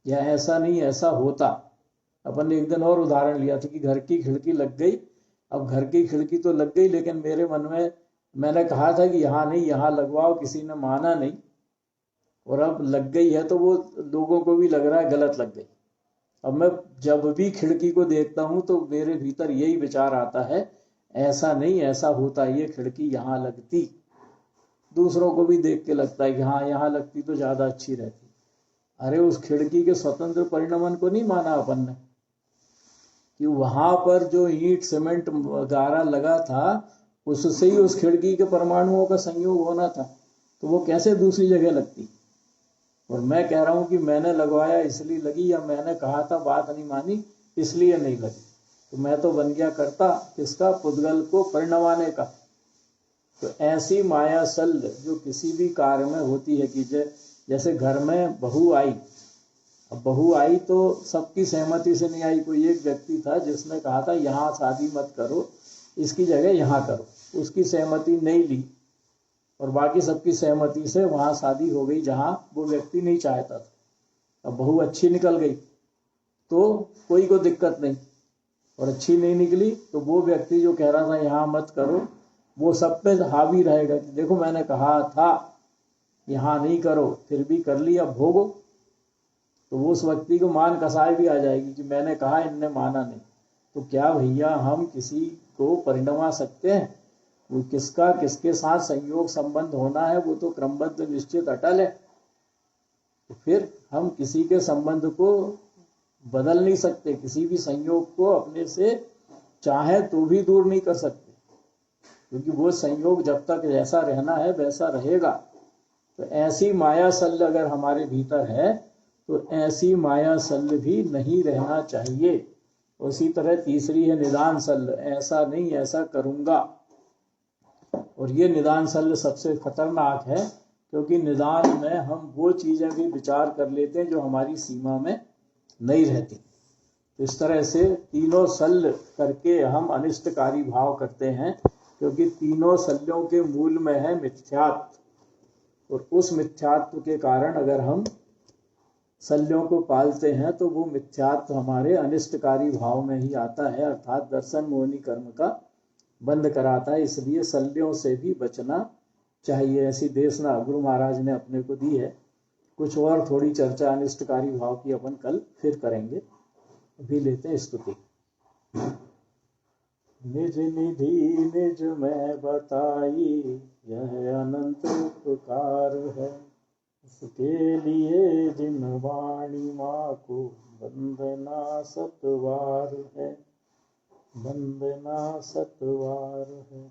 या ऐसा नहीं ऐसा होता। अपन ने एक दिन और उदाहरण लिया था कि घर की खिड़की लग गई। अब घर की खिड़की तो लग गई, लेकिन मेरे मन में मैंने कहा था कि यहाँ नहीं यहाँ लगवाओ, किसी ने माना नहीं, और अब लग गई है तो वो लोगों को भी लग रहा है गलत लग गई। अब मैं जब भी खिड़की को देखता हूं तो मेरे भीतर यही विचार आता है, ऐसा नहीं ऐसा होता, ये खिड़की यहाँ लगती। दूसरों को भी देख के लगता है कि हाँ यहाँ लगती तो ज्यादा अच्छी रहती। अरे उस खिड़की के स्वतंत्र परिणमन को नहीं माना अपन ने, कि वहां पर जो ईंट सीमेंट गारा लगा था उससे ही उस खिड़की के परमाणुओं का संयोग होना था, तो वो कैसे दूसरी जगह लगती। और मैं कह रहा हूं कि मैंने लगवाया इसलिए लगी, या मैंने कहा था बात नहीं मानी इसलिए नहीं लगी। तो मैं तो बन गया करता किसका? पुद्गल को परिणमाने का। तो ऐसी माया शल्य जो किसी भी कार्य में होती है कि जैसे घर में बहू आई, अब बहू आई तो सबकी सहमति से नहीं आई। कोई एक व्यक्ति था जिसने कहा था यहाँ शादी मत करो, इसकी जगह यहाँ करो, उसकी सहमति नहीं ली, और बाकी सबकी सहमति से वहां शादी हो गई जहां वो व्यक्ति नहीं चाहता था। अब बहू अच्छी निकल गई तो कोई को दिक्कत नहीं, और अच्छी नहीं निकली तो वो व्यक्ति जो कह रहा था यहाँ मत करो, वो सब पे हावी रहेगा कि देखो मैंने कहा था यहाँ नहीं करो, फिर भी कर लिया, भोगो। तो वो उस व्यक्ति को मान कसाई भी आ जाएगी कि मैंने कहा इनने माना नहीं। तो क्या भैया हम किसी को परिणमा सकते हैं? वो किसका किसके साथ संयोग संबंध होना है वो तो क्रमबद्ध निश्चित अटल है। तो फिर हम किसी के संबंध को बदल नहीं सकते, किसी भी संयोग को अपने से चाहे तो भी दूर नहीं कर सकते, क्योंकि वो संयोग जब तक जैसा रहना है वैसा रहेगा। तो ऐसी माया शल्य अगर हमारे भीतर है तो ऐसी माया शल्य भी नहीं रहना चाहिए। उसी तरह तीसरी है निदान शल्य, ऐसा नहीं ऐसा करूंगा। और ये निदान शल्य सबसे खतरनाक है, क्योंकि निदान में हम वो चीजें भी विचार कर लेते हैं जो हमारी सीमा में नहीं रहती। तो इस तरह से तीनों शल्य करके हम अनिष्टकारी भाव करते हैं, क्योंकि तीनों शल्यों के मूल में है मिथ्यात्व। और उस मिथ्यात्व के कारण अगर हम शल्यों को पालते हैं तो वो मिथ्यात्व हमारे अनिष्टकारी भाव में ही आता है, अर्थात दर्शन मोहिनी कर्म का बंद कराता है। इसलिए शल्यों से भी बचना चाहिए। ऐसी देशना गुरु महाराज ने अपने को दी है। कुछ और थोड़ी चर्चा अनिष्टकारी भाव की अपन कल फिर करेंगे। अभी लेते हैं स्तुति। निज निधि निज में बताई, यह अनंत उपकार है। उसके लिए जिन वाणी माँ को वंदना सतवार है, वंदना सतवार है।